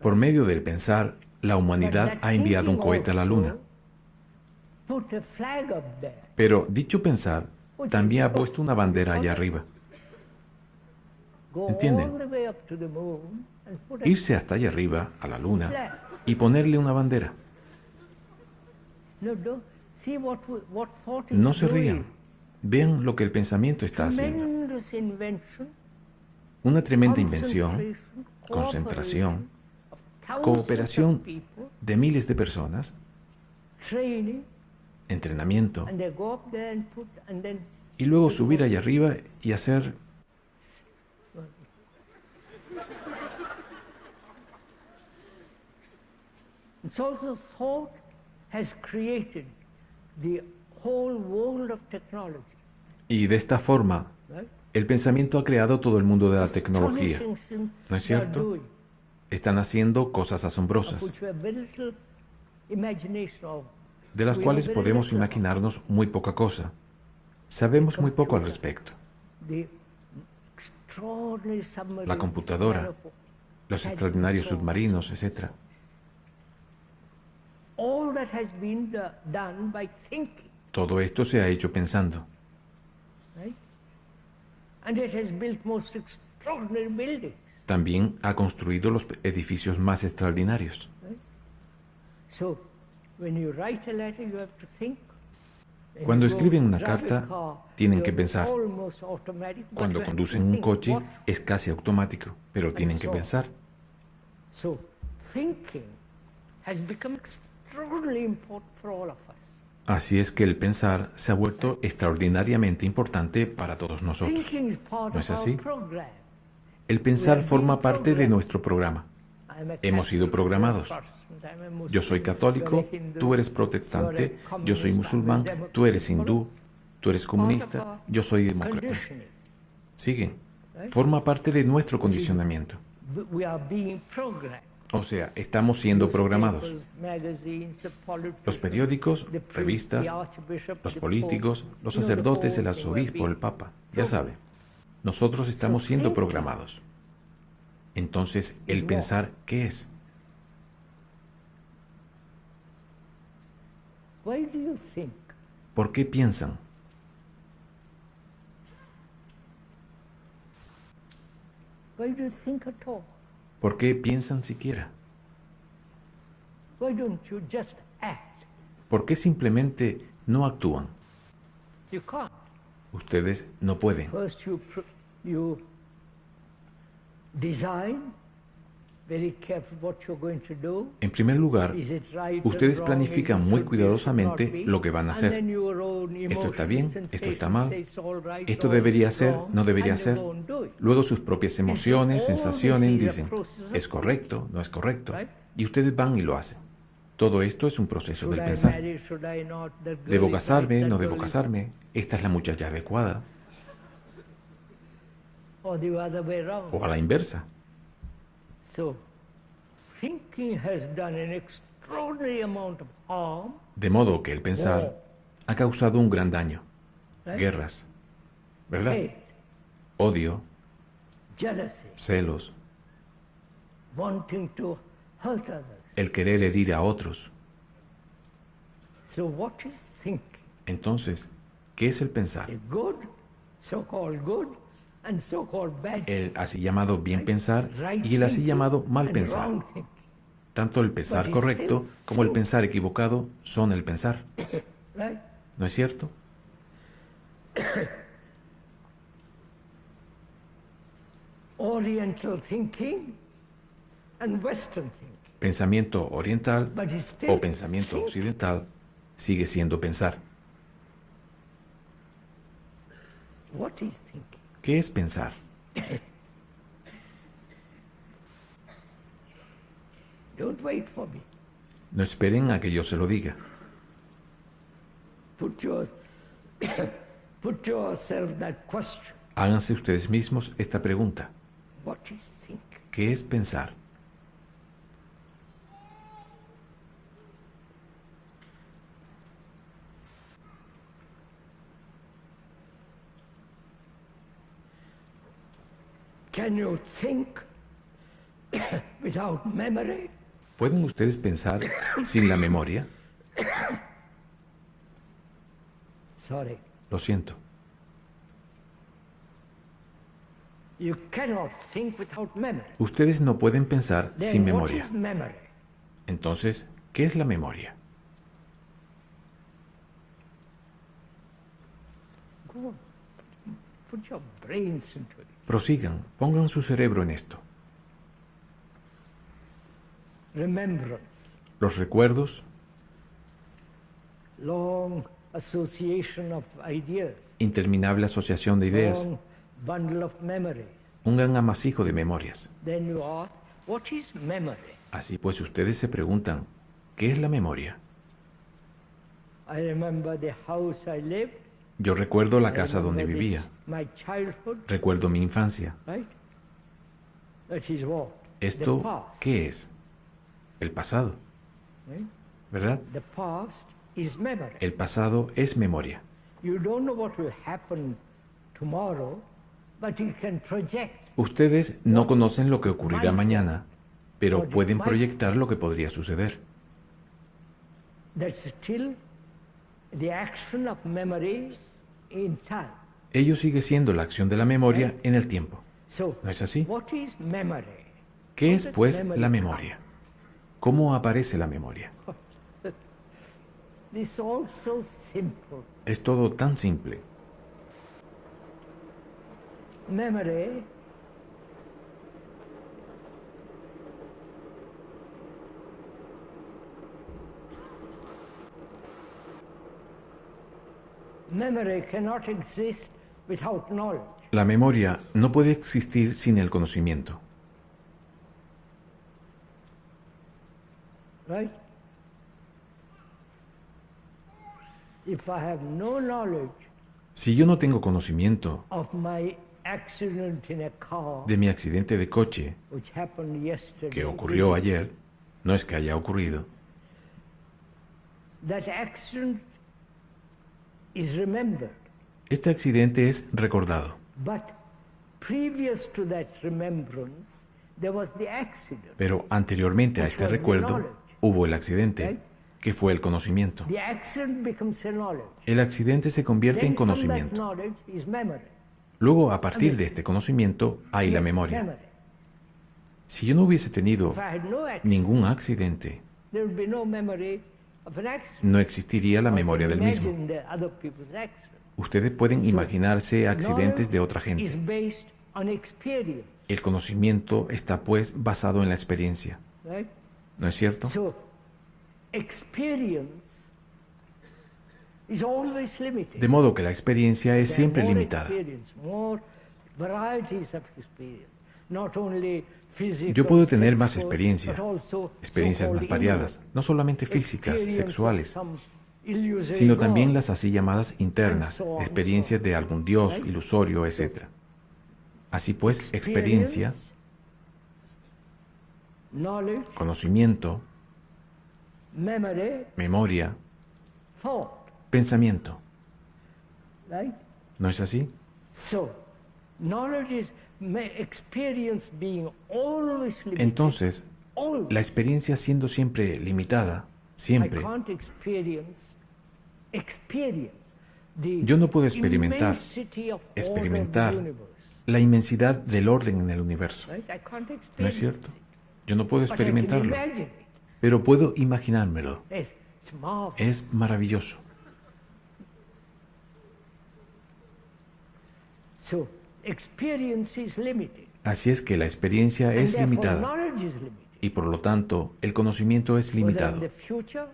Por medio del pensar, la humanidad ha enviado un cohete a la Luna. Pero dicho pensar también ha puesto una bandera allá arriba. ¿Entienden? Irse hasta allá arriba, a la Luna, y ponerle una bandera. No se rían. Vean lo que el pensamiento está haciendo. Una tremenda invención, concentración, cooperación de miles de personas, entrenamiento, y luego subir allá arriba y hacer... So the thought has created the whole world of technology. Y de esta forma, el pensamiento ha creado todo el mundo de la tecnología. ¿No es cierto? Están haciendo cosas asombrosas, de las cuales podemos imaginarnos muy poca cosa. Sabemos muy poco al respecto. La computadora, los extraordinarios submarinos, etc. Todo esto se ha hecho pensando. También ha construido los edificios más extraordinarios. Cuando escriben una carta, tienen que pensar. Cuando conducen un coche, es casi automático, pero tienen que pensar. Así es que el pensar se ha vuelto extraordinariamente importante para todos nosotros. ¿No es así? El pensar forma parte de nuestro programa. Hemos sido programados. Yo soy católico, tú eres protestante, yo soy musulmán, tú eres hindú, tú eres comunista, yo soy demócrata. Siguen. Forma parte de nuestro condicionamiento. O sea, estamos siendo programados. Los periódicos, revistas, los políticos, los sacerdotes, el arzobispo, el papa, ya sabe. Nosotros estamos siendo programados. Entonces, el pensar, ¿qué es? ¿Por qué piensan? ¿Por qué piensan siquiera? ¿Por qué simplemente no actúan? Ustedes no pueden. En primer lugar, ustedes planifican muy cuidadosamente lo que van a hacer. Esto está bien, esto está mal, esto debería ser, no debería ser. Luego sus propias emociones, sensaciones dicen, es correcto, no es correcto. Y ustedes van y lo hacen. Todo esto es un proceso del pensar. ¿Debo casarme? ¿No debo casarme? ¿Esta es la muchacha adecuada? O a la inversa. De modo que el pensar ha causado un gran daño. Guerras, ¿verdad? Odio, celos, el querer herir a otros. Entonces, ¿qué es el pensar? El así llamado bien pensar y el así llamado mal pensar. Tanto el pensar correcto como el pensar equivocado son el pensar. ¿No es cierto? Pensamiento oriental o pensamiento occidental sigue siendo pensar. ¿Qué es pensar? No esperen a que yo se lo diga. Háganse ustedes mismos esta pregunta. ¿Qué es pensar? Can you think without memory? ¿Pueden ustedes pensar sin la memoria? Sorry. Lo siento. You cannot think without memory. Ustedes no pueden pensar Then sin what memoria. is memory? Entonces, ¿qué es la memoria? Go on. Put your brains into it. Prosigan, pongan su cerebro en esto. Remembrance. Los recuerdos, Long association of ideas. interminable asociación de ideas, Long bundle of memories. un gran amasijo de memorias. Then you ask, what is memory? Así pues, ustedes se preguntan, ¿qué es la memoria? I remember the house I lived. Yo recuerdo la I casa donde remember vivía, my childhood, recuerdo mi infancia. right? That is what? The ¿Esto past. qué es? El pasado, Right? ¿verdad? The past is memory. El pasado es memoria. You don't know what will happen tomorrow, but you can project. Ustedes no conocen lo que ocurrirá mañana, pero pueden proyectar lo que podría suceder. That's still the action of memory in time. Ello sigue siendo la acción de la memoria en el tiempo. So, ¿No es así? what is memory? ¿Qué es, pues, la memoria? ¿Cómo aparece la memoria? This is all so simple. Es todo tan simple. Memory cannot exist without knowledge. La memoria no puede existir sin el conocimiento. Right? If I have no knowledge Si yo no tengo conocimiento of my accident in a car, de mi accidente de coche which happened yesterday, que ocurrió ayer, no es que haya ocurrido, that accident is remembered. este accidente es recordado, But previous to that remembrance, there was the accident. pero anteriormente a este recuerdo hubo el accidente, que fue el conocimiento. The accident becomes a knowledge. El accidente se convierte en Then from that conocimiento. knowledge is memory. Luego, a partir de este conocimiento, hay la Yes, memoria. memory. Si yo no hubiese tenido If I had no accident, ningún accidente, there would be no memory of an accident. no existiría la memoria del mismo. Imagine the other people's accident. Ustedes pueden imaginarse accidentes de otra Knowledge gente. is based on experience, El conocimiento está pues basado en la experiencia, right? ¿no es cierto? So, experience is always limited. De modo que la experiencia es There are siempre more limitada. experience, more varieties of experience, not only physical, Yo puedo tener más sexual, experiencia, but also experiencias más so-called variadas, inward no solamente físicas, experience of sexuales, some illusory sino también God. las así llamadas internas, experiencias de algún dios ilusorio, etc. Así pues, experiencia, Knowledge, conocimiento, memory, memoria, thought, pensamiento, right? ¿no es así? So, knowledge is experience being always limited. Entonces, always. la experiencia siendo siempre limitada, I siempre, can't experience the yo no puedo experimentar, immensity of order experimentar of the universe, la inmensidad del orden en el universo. right? I can't experience ¿No es cierto? it, Yo no puedo but I can experimentarlo, imagine it. pero puedo imaginármelo. It's marvelous. Es maravilloso. So, experience is limited. Así es que la experiencia And es therefore limitada knowledge is limited. y por lo tanto el conocimiento es Whether in limitado, the future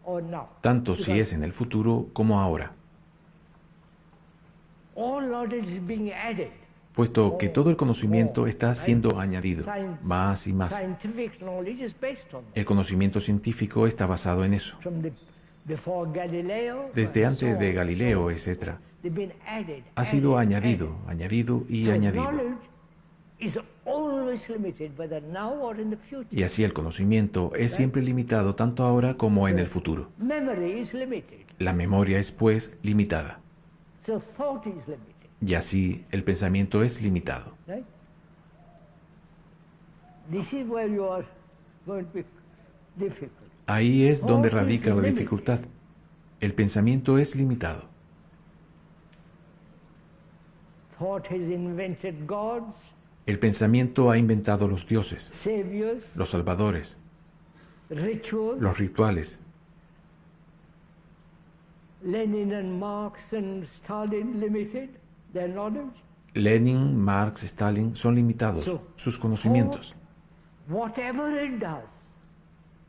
or now. tanto si es en el futuro como ahora, All knowledge is being added. puesto que todo el conocimiento está siendo añadido más y más. Scientific knowledge is based on that. El conocimiento científico está basado en eso. Before Galileo, Desde and antes so de on, Galileo, so on. etc., They've been added, ha sido added, añadido, added. añadido y So añadido. knowledge is always limited, whether now or in the future. Y así el conocimiento es siempre limitado tanto ahora como en el futuro. Memory is limited. La memoria es pues limitada. So thought is limited. Y así el pensamiento es limitado. Right? This is where you are going to be difficult. Ahí es donde radica la dificultad. El pensamiento es limitado. Thought has invented gods, El pensamiento ha inventado los dioses, saviors, los salvadores, rituals. los rituales. Lenin and Marx and Stalin limited their knowledge. Lenin, Marx, Stalin son limitados, sus conocimientos. Whatever it does,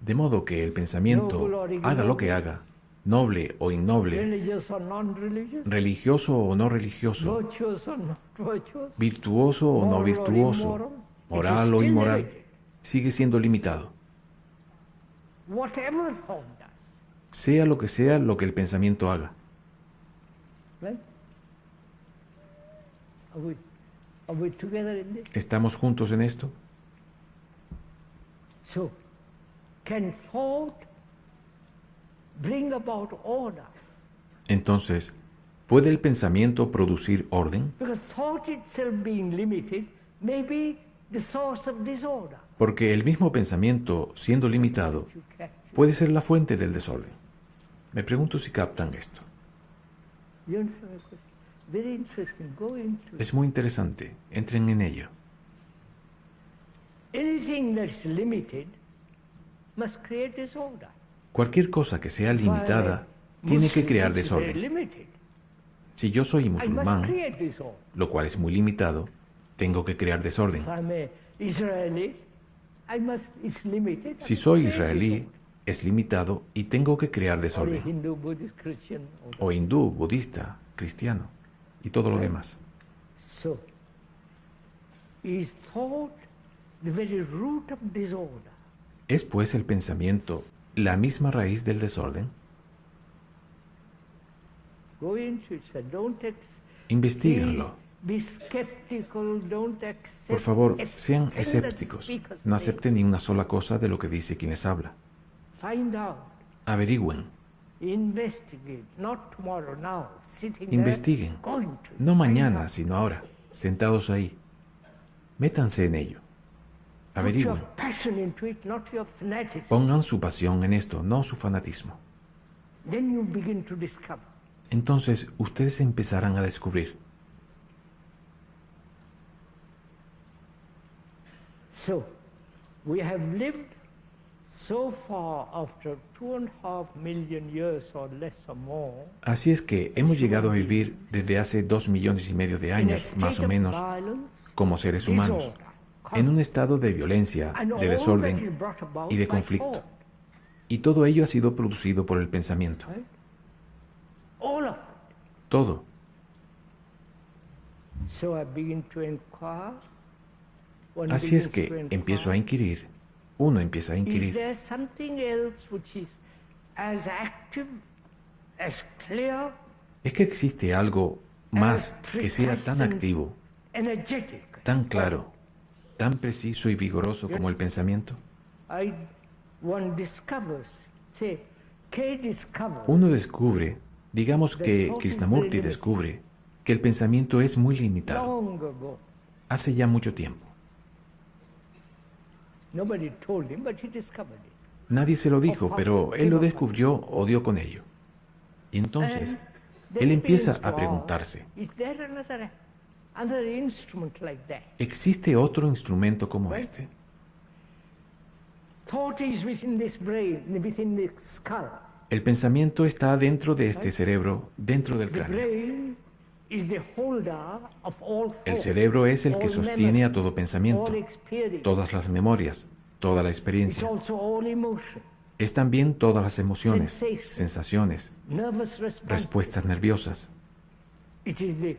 De modo que el pensamiento, haga lo que haga, noble o innoble, religious or non-religious, religioso o no religioso, virtuous or not virtuous, virtuoso o no moral or virtuoso, immoral, moral it is o still inmoral, limited. sigue siendo limitado. Whatever thought does, Sea lo que el pensamiento haga. right? Are we together in this? ¿Estamos juntos en esto? So, can thought bring about order? Entonces, ¿puede el pensamiento producir orden? Because thought itself being limited may be the source of disorder. Porque el mismo pensamiento, siendo limitado, You catch it? puede ser la fuente del desorden. Me pregunto si captan esto. You understand my question? Very interesting. Go into it. Es muy interesante. Entren en ello. Anything that's limited must create disorder. Cualquier cosa que sea limitada tiene que crear desorden. Limited. Si yo soy I must musulmán, create disorder. lo cual es muy limitado, tengo que crear desorden. If I'm a Israeli, it's limited. I Si must soy create israelí, disorder. es limitado y tengo que crear Or a desorden. Hindu, Buddhist, Christian. O hindú, budista, cristiano y todo lo demás. So, is thought the very root of disorder? ¿Es pues el pensamiento la misma raíz del desorden? Go into it, sir. Investíguenlo. Be skeptical, don't accept. Por favor, sean everything that escépticos. speakers No say. acepten ni una sola cosa de lo que dice quien les habla. Find out, Averigüen, investigate, not tomorrow, now, sitting investiguen. there, going to. No Find mañana, out. sino ahora, sentados ahí. Métanse en ello. Put Averigüen. your passion into it, not your fanaticism. Pongan su pasión en esto, no su fanatismo. Then you begin to discover. Entonces ustedes empezarán a descubrir. So, we have lived so far after 2.5 million years or less or more Así es que hemos llegado a vivir desde hace 2,5 millones de in a años, state más o of menos, violence, como seres humanos, disorder, en un estado de violencia, and all de that desorden is brought about y de by conflicto. thought, Y todo ello ha sido producido por el pensamiento. right? All of it. Todo. So I begin to inquire. One Así es begins to que inquire, empiezo a inquirir. Uno empieza a is inquirir. there something else which is as active, as clear, ¿Es que existe algo más que sea tan activo, energetic? tan claro, tan preciso y vigoroso como el pensamiento? One discovers, say, K discovers Uno descubre, digamos que Krishnamurti descubre, que el pensamiento es muy limitado. long ago. Hace ya mucho tiempo. Nobody told him, but he discovered it. Nadie se lo dijo, pero él lo descubrió o dio con ello. Y entonces, And then él he empieza begins to a ask, preguntarse, is there another instrument like that? ¿existe otro instrumento como este? Thought is within this brain, within the skull. El pensamiento está dentro de este cerebro, dentro del The cráneo. brain is the holder of all El thought, cerebro es el que all sostiene memory, a todo pensamiento, all experience. todas las memorias, toda la It's experiencia. also all emotion, Es también todas las emociones, Sensation. sensaciones, nervous response. respuestas nerviosas. It is the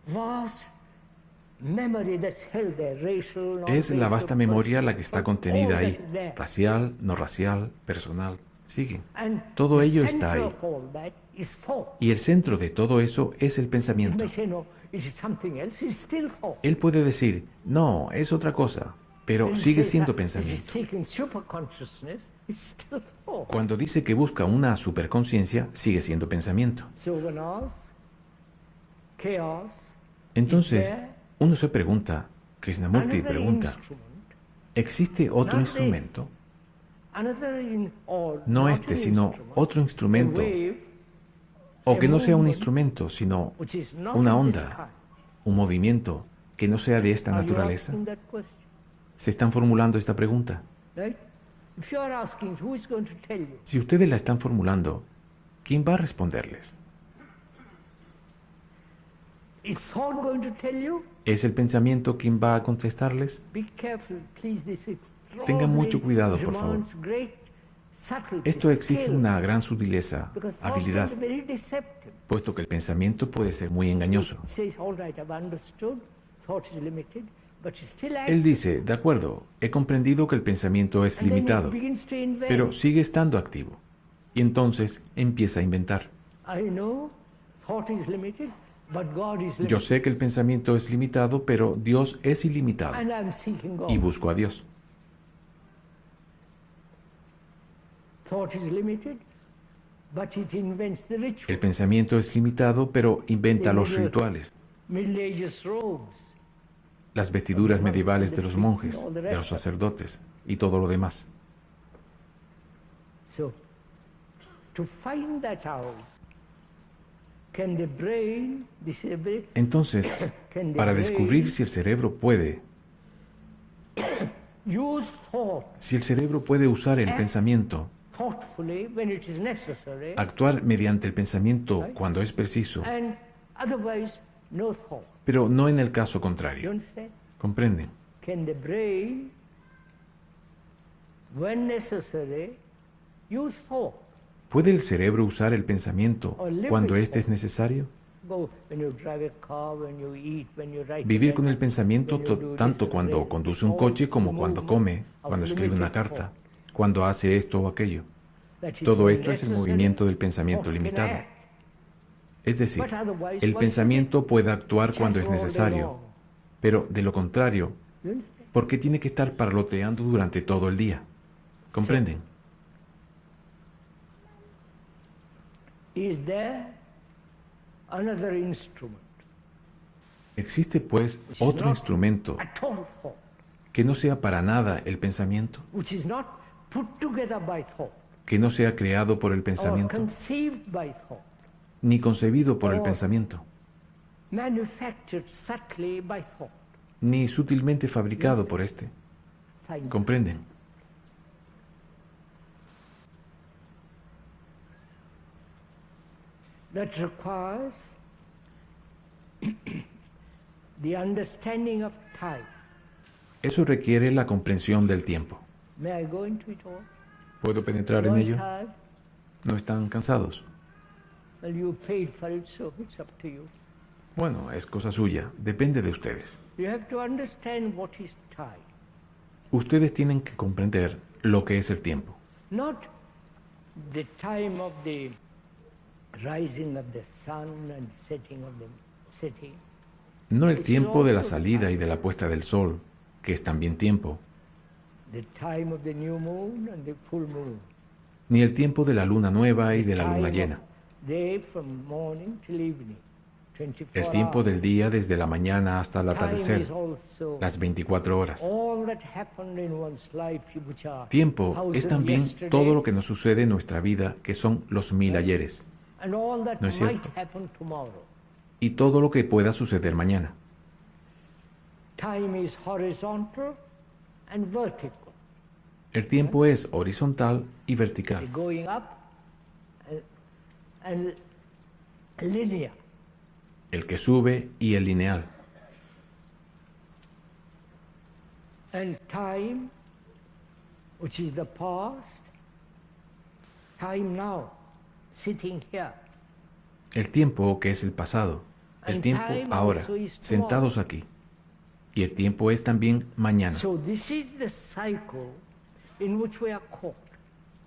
vast memory that's held there, racial, Es la non-racial, vasta memoria la que está all contenida that ahí, is there. racial, no racial, personal. Siguen. And Todo the ello está center ahí. of all that is thought. Y el centro de todo eso es el You pensamiento. may say, no, it is something else, it's still thought. Él puede decir, no, es otra cosa, pero When he sigue says siendo that it is pensamiento. seeking superconsciousness, it's still thought. Cuando dice que busca una superconciencia, sigue siendo pensamiento. So when chaos, Entonces, uno se pregunta, Krishnamurti pregunta, ¿existe otro instrumento? No este, sino otro instrumento, o que no sea un instrumento, sino una onda, un movimiento que no sea de esta naturaleza. ¿Se están formulando esta pregunta? Si ustedes la están formulando, ¿quién va a responderles? ¿Es el pensamiento quien va a contestarles? Tengan mucho cuidado, por favor. Esto exige una gran sutileza, habilidad, puesto que el pensamiento puede ser muy engañoso. Él dice, de acuerdo, he comprendido que el pensamiento es limitado, pero sigue estando activo. Y entonces empieza a inventar. Yo sé que el pensamiento es limitado, pero Dios es ilimitado. Y busco a Dios. El pensamiento es limitado, pero inventa los rituales, las vestiduras medievales de los monjes, de los sacerdotes y todo lo demás. Entonces, para descubrir si el cerebro puede usar el pensamiento, actuar mediante el pensamiento cuando es preciso, pero no en el caso contrario. ¿Comprenden? ¿Puede el cerebro usar el pensamiento cuando éste es necesario? Vivir con el pensamiento tanto cuando conduce un coche como cuando come, cuando escribe una carta, cuando hace esto o aquello. Todo esto es el movimiento del pensamiento limitado. Es decir, el pensamiento puede actuar cuando es necesario, pero de lo contrario, ¿por qué tiene que estar parloteando durante todo el día? ¿Comprenden? ¿Existe pues otro instrumento que no sea para nada el pensamiento? Que no sea creado por el pensamiento, ni concebido por el pensamiento, ni sutilmente fabricado por este. ¿Comprenden? That requires the understanding of time. Eso requiere la comprensión del tiempo. May I go into it all? ¿Puedo penetrar en ello? ¿No están cansados? Well, you paid for it, so it's up to you. Bueno, es cosa suya, depende de ustedes. You have to understand what is time. Ustedes tienen que comprender lo que es el tiempo. Not the time of the rising of the sun and setting of the city. No el tiempo de la salida y de la puesta del sol, que es también tiempo. The time of the new moon and the full moon. Ni el tiempo de la luna nueva y de la luna llena. Day from morning till evening. El tiempo del día desde la mañana hasta el atardecer, las 24 horas. Tiempo es también todo lo que nos sucede en nuestra vida, que son los 1000 ayeres. ¿No es cierto? Y todo lo que pueda suceder mañana. El tiempo es horizontal y vertical. El que sube y el lineal. And time, which is the past, time now, sitting here. El tiempo que es el pasado, el tiempo ahora, sentados aquí. Y el tiempo es también mañana. So this is the cycle in which we are caught.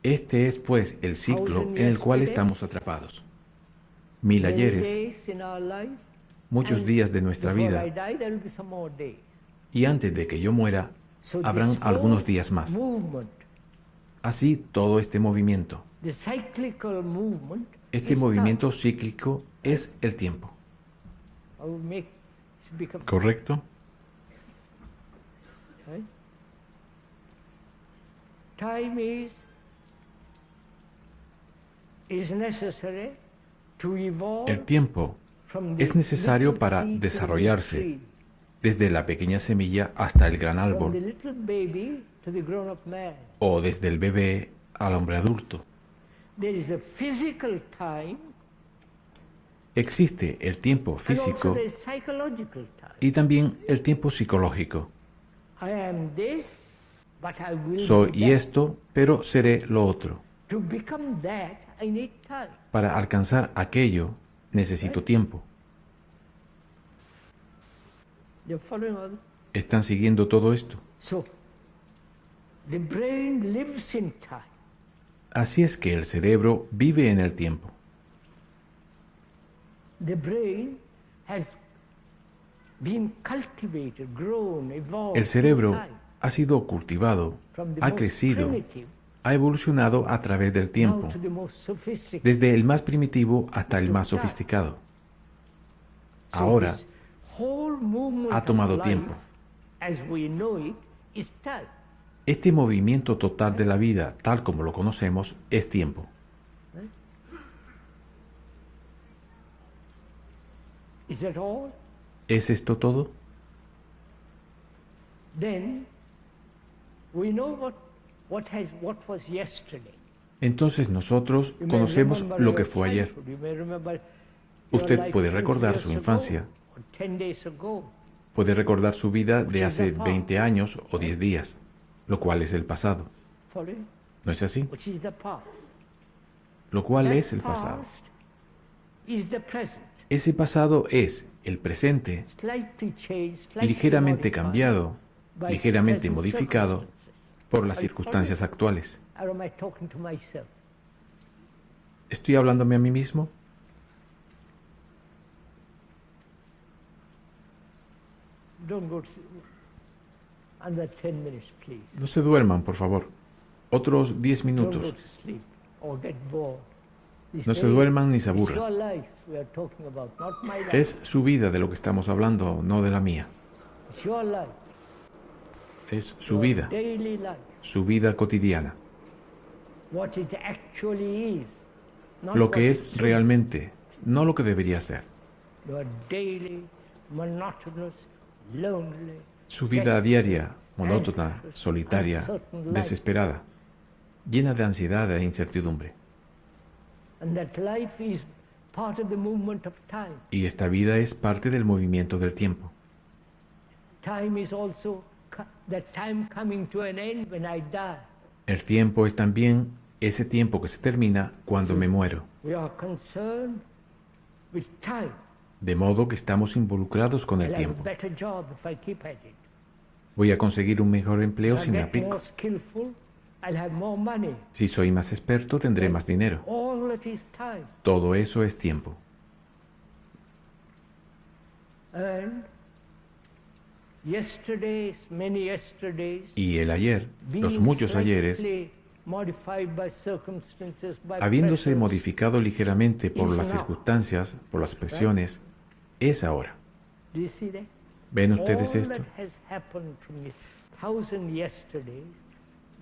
Este es pues el ciclo en el cual estamos atrapados. 1000 ayeres, muchos días de nuestra vida, y antes de que yo muera, habrán algunos días más. Así todo este movimiento. Este movimiento cíclico es el tiempo. ¿Correcto? Time is necessary to evolve El tiempo from the es necesario little para seed to the desarrollarse tree, desde la pequeña semilla hasta el gran from the árbol, little baby to the grown-up man. o desde el bebé al hombre adulto. There is the physical time Existe el tiempo and also físico there is psychological time. y también el tiempo psicológico. I am this, but I will Soy be y that. esto, pero seré lo otro. To become that, I need time. Para alcanzar aquello, necesito tiempo. You're following all? ¿Están siguiendo todo esto? So, the brain lives in time. Así es que el cerebro vive en el tiempo. The brain has been cultivated, grown, evolved. El cerebro in time, ha sido cultivado, from the ha most crecido, primitive ha evolucionado a través del now tiempo, to the most sophisticated. desde el más primitivo hasta el más sofisticado. So Ahora this whole movement ha tomado of life, tiempo. as we know it, is time. Este movimiento total de la vida, tal como lo conocemos, es tiempo. Is that all? ¿Es esto todo? Then we know what was yesterday. Entonces nosotros You may conocemos remember lo your que fue ayer. childhood, you may remember your Usted life puede 20 recordar years su ago, infancia, or 10 days ago. puede recordar su vida de hace 20 años o 10 días, lo cual es el pasado. Follow? ¿No es así? Which is the past. Lo cual That es el pasado. past is the present. Ese pasado es el presente, Slightly changed, slightly ligeramente modified cambiado, by ligeramente present modificado circumstances. por las circunstancias actuales. Or am I talking to myself? ¿Estoy hablándome a mí mismo? Don't go to under 10 minutes, please. No se duerman, por favor. Otros 10 Don't go minutos. to sleep or get bored. This No se very- duerman ni se it's your aburran. life we are talking about, not my life. Es su vida de lo que estamos hablando, no de la mía. It's your life, Es su your vida, daily life, su vida cotidiana. what it actually is, not Lo what que it es should be. realmente, no lo que debería ser. Your daily, monotonous, lonely, Su vida diaria, monótona, solitaria, desesperada, llena de ansiedad e incertidumbre. and that life is part of the movement of time. Y esta vida es parte del movimiento del tiempo. Time is also that time coming to an end when I die. El tiempo es también ese tiempo que se termina cuando me muero. We are concerned with time. De modo que estamos involucrados con el I'll have a tiempo. better job if I keep at it. Voy a conseguir un mejor empleo If si I me get aplico. more skillful, I'll have more money. Si soy más experto, tendré más dinero. All that is time. Todo eso es tiempo. And yesterdays, many yesterdays, Y el ayer, los being muchos ayeres, slightly modified by circumstances, by habiéndose pressures, modificado ligeramente por is las now. circunstancias, por las presiones, es ahora. Do you see that? ¿Ven ustedes All esto? that has happened from 1,000 yesterdays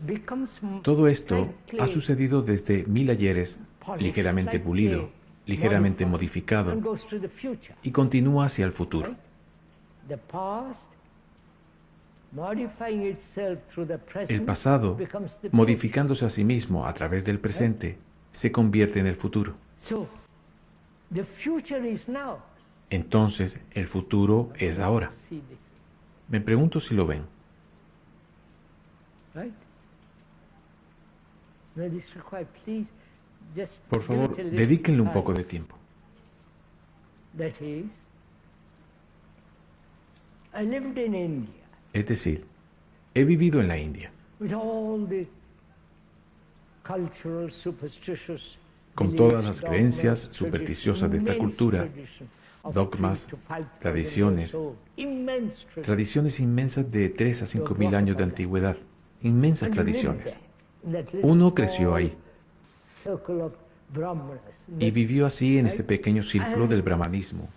becomes Todo esto slightly ha sucedido desde 1000 ayeres, polished, ligeramente slightly pulido, ligeramente modified, modificado, and goes to the future. y continúa hacia el futuro. The past, modifying itself through the present, El pasado, becomes the future. modificándose a sí mismo a través del presente, se convierte en el futuro. So, the future is now. Entonces, el futuro es ahora. See this, Me pregunto si lo ven. right? Now this requires, please, just Por give favor, it a little dedíquenle un time. poco de tiempo. That is, I lived in India Es decir, he vivido en la India, with all the cultural, superstitious con beliefs, todas las dogmas, creencias traditions, supersticiosas de esta immense cultura, tradition of dogmas, 3,000 to 5,000 tradiciones, years old. Immense tradition. tradiciones inmensas de 3 a 5 mil años de antigüedad, inmensas And you lived tradiciones. there, in that little Uno creció small ahí circle of Brahmanas, in y that- vivió así en ese pequeño círculo del brahmanismo.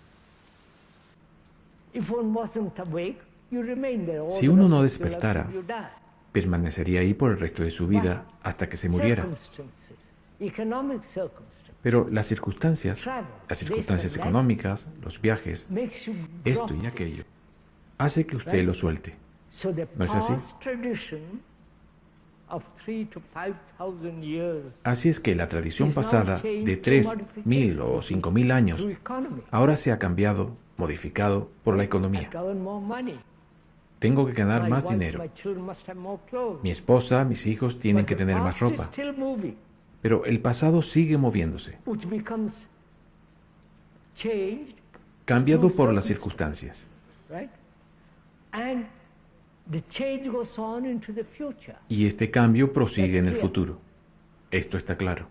If one wasn't awake, you remained there. All Si the uno rest no of your life despertara, till you die. permanecería ahí por el resto de su vida hasta que se muriera. Pero las circunstancias económicas, los viajes, esto y aquello, hace que usted lo suelte. ¿No es así? Así es que la tradición pasada de 3.000 o 5.000 años ahora se ha cambiado, modificado por la economía. Tengo que ganar más dinero. Mi esposa, mis hijos tienen que tener más ropa. Pero el pasado sigue moviéndose, cambiado por las circunstancias. Y este cambio prosigue en el futuro. Esto está claro.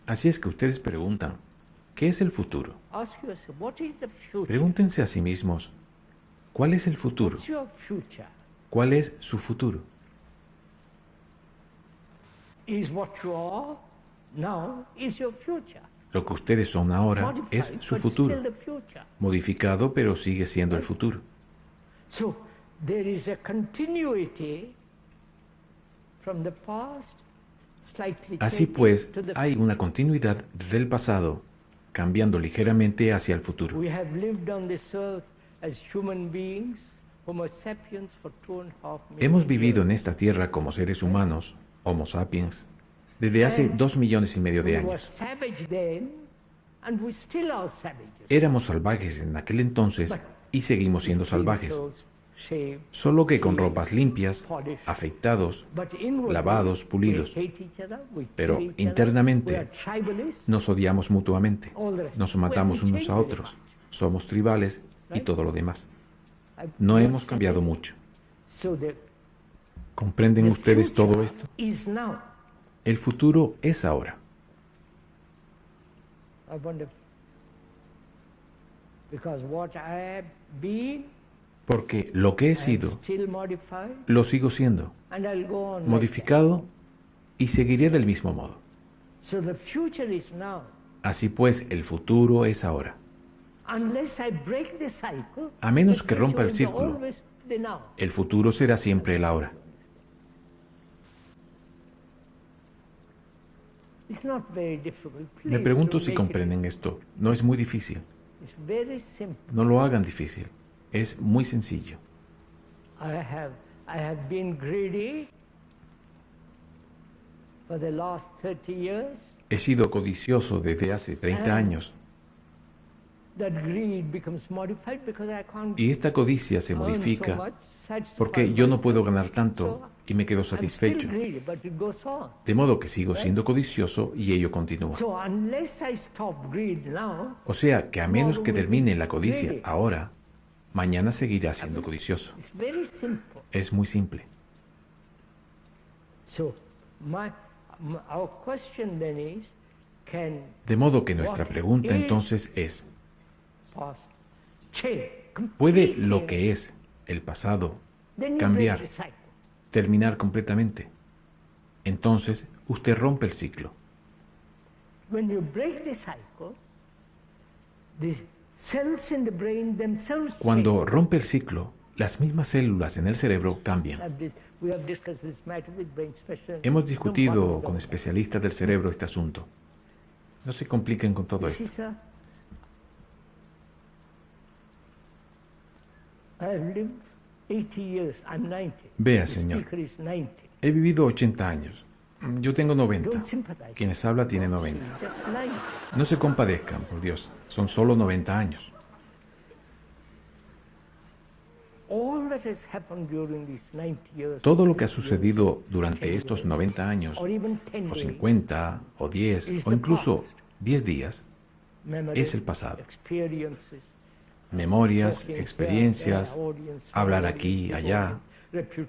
Así es que ustedes preguntan, ¿qué es el futuro? Pregúntense a sí mismos, ¿cuál es el futuro? ¿Cuál es su futuro? Lo que ustedes son ahora es su futuro, modificado, pero sigue siendo el futuro. Así pues, hay una continuidad del pasado, cambiando ligeramente hacia el futuro. Hemos vivido en esta tierra como seres humanos, Homo sapiens, desde hace 2,5 millones de años. Éramos salvajes en aquel entonces y seguimos siendo salvajes, solo que con ropas limpias, afeitados, lavados, pulidos. Pero internamente nos odiamos mutuamente, nos matamos unos a otros, somos tribales y todo lo demás. No hemos cambiado mucho. ¿Comprenden ustedes todo esto? El futuro es ahora. Porque lo que he sido, lo sigo siendo, modificado y seguiré del mismo modo. Así pues, el futuro es ahora. A menos que rompa el círculo, el futuro será siempre el ahora. Me pregunto si comprenden esto. No es muy difícil. No lo hagan difícil. Es muy sencillo. He sido codicioso desde hace 30 años. Y esta codicia se modifica porque yo no puedo ganar tanto y me quedo satisfecho. De modo que sigo siendo codicioso y ello continúa. O sea que a menos que termine la codicia ahora, mañana seguirá siendo codicioso. Es muy simple. De modo que nuestra pregunta entonces es, ¿puede lo que es el pasado cambiar, terminar completamente? Entonces usted rompe el ciclo. Cuando rompe el ciclo, las mismas células en el cerebro cambian. Hemos discutido con especialistas del cerebro este asunto. No se compliquen con todo esto. Vea, señor, he vivido 80 años. Yo tengo 90. Quienes habla tiene 90. No se compadezcan, por Dios. Son solo 90 años. Todo lo que ha sucedido durante estos 90 años, o 50, o 10, o incluso 10 días, es el pasado. Memorias, experiencias, hablar aquí, allá,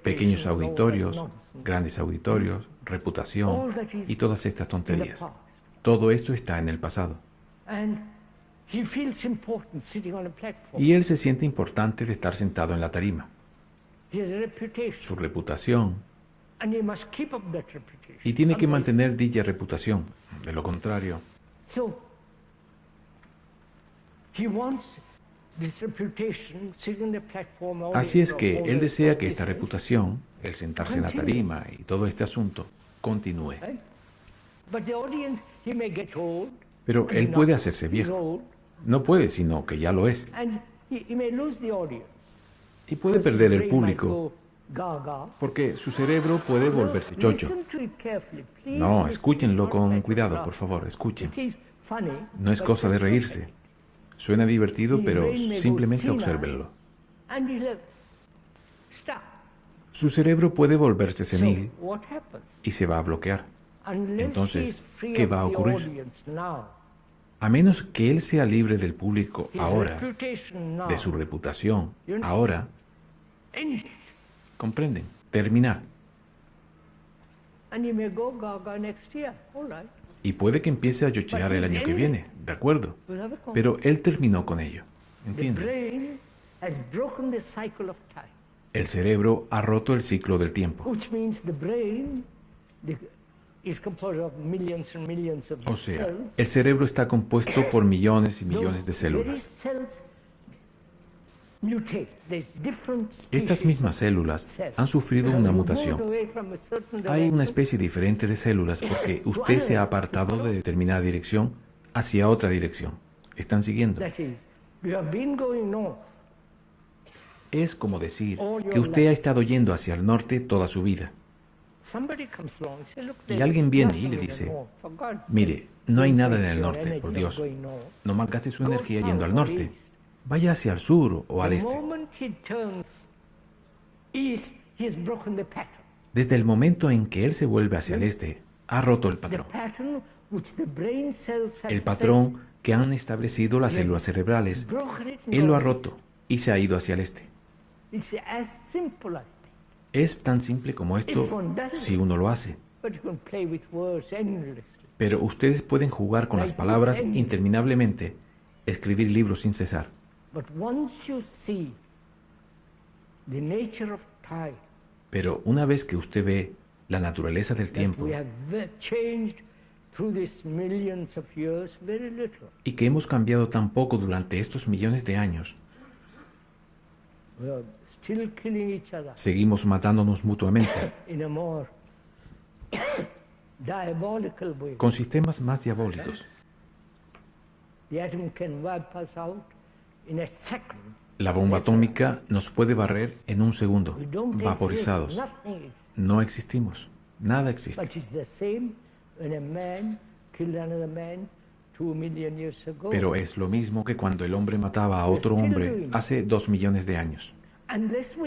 pequeños auditorios, grandes auditorios, reputación y todas estas tonterías. Todo esto está en el pasado. Y él se siente importante de estar sentado en la tarima. Su reputación. Y tiene que mantener dicha reputación. De lo contrario, Así es que él desea que esta reputación, el sentarse en la tarima y todo este asunto, continúe. Pero él puede hacerse viejo. No puede, sino que ya lo es. Y puede perder el público porque su cerebro puede volverse chocho. No, escúchenlo con cuidado, por favor, escuchen. No es cosa de reírse. Suena divertido, pero simplemente obsérvenlo. Su cerebro puede volverse senil y se va a bloquear. Entonces, ¿qué va a ocurrir? A menos que él sea libre del público ahora, de su reputación ahora, ¿comprenden? Terminar. Y puede que empiece a yochear el año que viene, ¿de acuerdo? Pero él terminó con ello, ¿entienden? El cerebro ha roto el ciclo del tiempo. O sea, el cerebro está compuesto por millones y millones de células. Estas mismas células han sufrido una mutación. Hay una especie diferente de células porque usted se ha apartado de determinada dirección hacia otra dirección. ¿Están siguiendo? Es como decir que usted ha estado yendo hacia el norte toda su vida. Y alguien viene y le dice, mire, no hay nada en el norte, por Dios. No malgaste su energía yendo al norte. Vaya hacia el sur o al este. Desde el momento en que él se vuelve hacia el este, ha roto el patrón. El patrón que han establecido las células cerebrales, él lo ha roto y se ha ido hacia el este. Es tan simple como esto si uno lo hace. Pero ustedes pueden jugar con las palabras interminablemente, escribir libros sin cesar. Pero una vez que usted ve la naturaleza del tiempo y que hemos cambiado tan poco durante estos millones de años, seguimos matándonos mutuamente con sistemas más diabólicos. La bomba atómica nos puede barrer en un segundo, vaporizados. No existimos. Nada existe. Pero es lo mismo que cuando el hombre mataba a otro hombre hace 2 millones de años.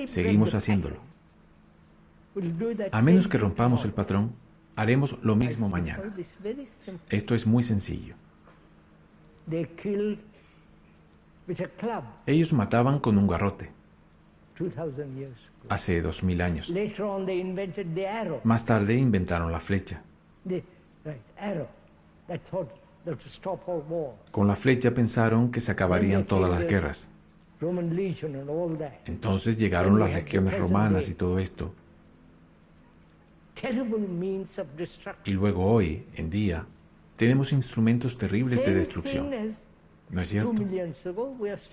Seguimos haciéndolo. A menos que rompamos el patrón, haremos lo mismo mañana. Esto es muy sencillo. Ellos mataban con un garrote hace 2000 años. Más tarde inventaron la flecha. Con la flecha pensaron que se acabarían todas las guerras. Entonces llegaron las legiones romanas y todo esto. Y luego hoy, en día, tenemos instrumentos terribles de destrucción. ¿No es cierto?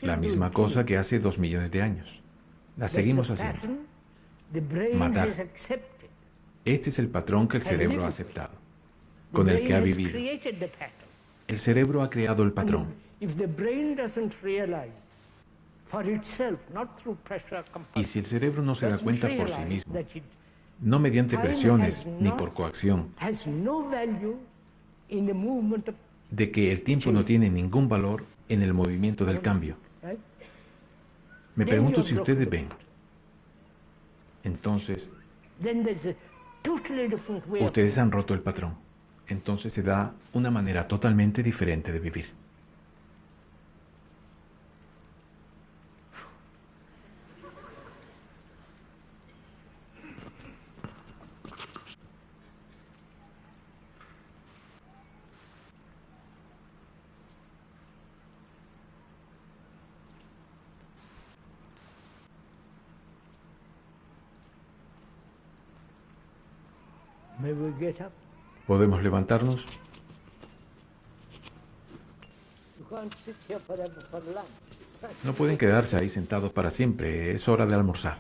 La misma cosa que hace 2 millones de años. La seguimos haciendo. Matar. Este es el patrón que el cerebro ha aceptado, con el que ha vivido. El cerebro ha creado el patrón. Y si el cerebro no se da cuenta por sí mismo, no mediante presiones ni por coacción, de que el tiempo no tiene ningún valor en el movimiento del cambio. Me pregunto si ustedes ven. Entonces, ustedes han roto el patrón. Entonces se da una manera totalmente diferente de vivir. ¿Podemos levantarnos? No pueden quedarse ahí sentados para siempre. Es hora de almorzar.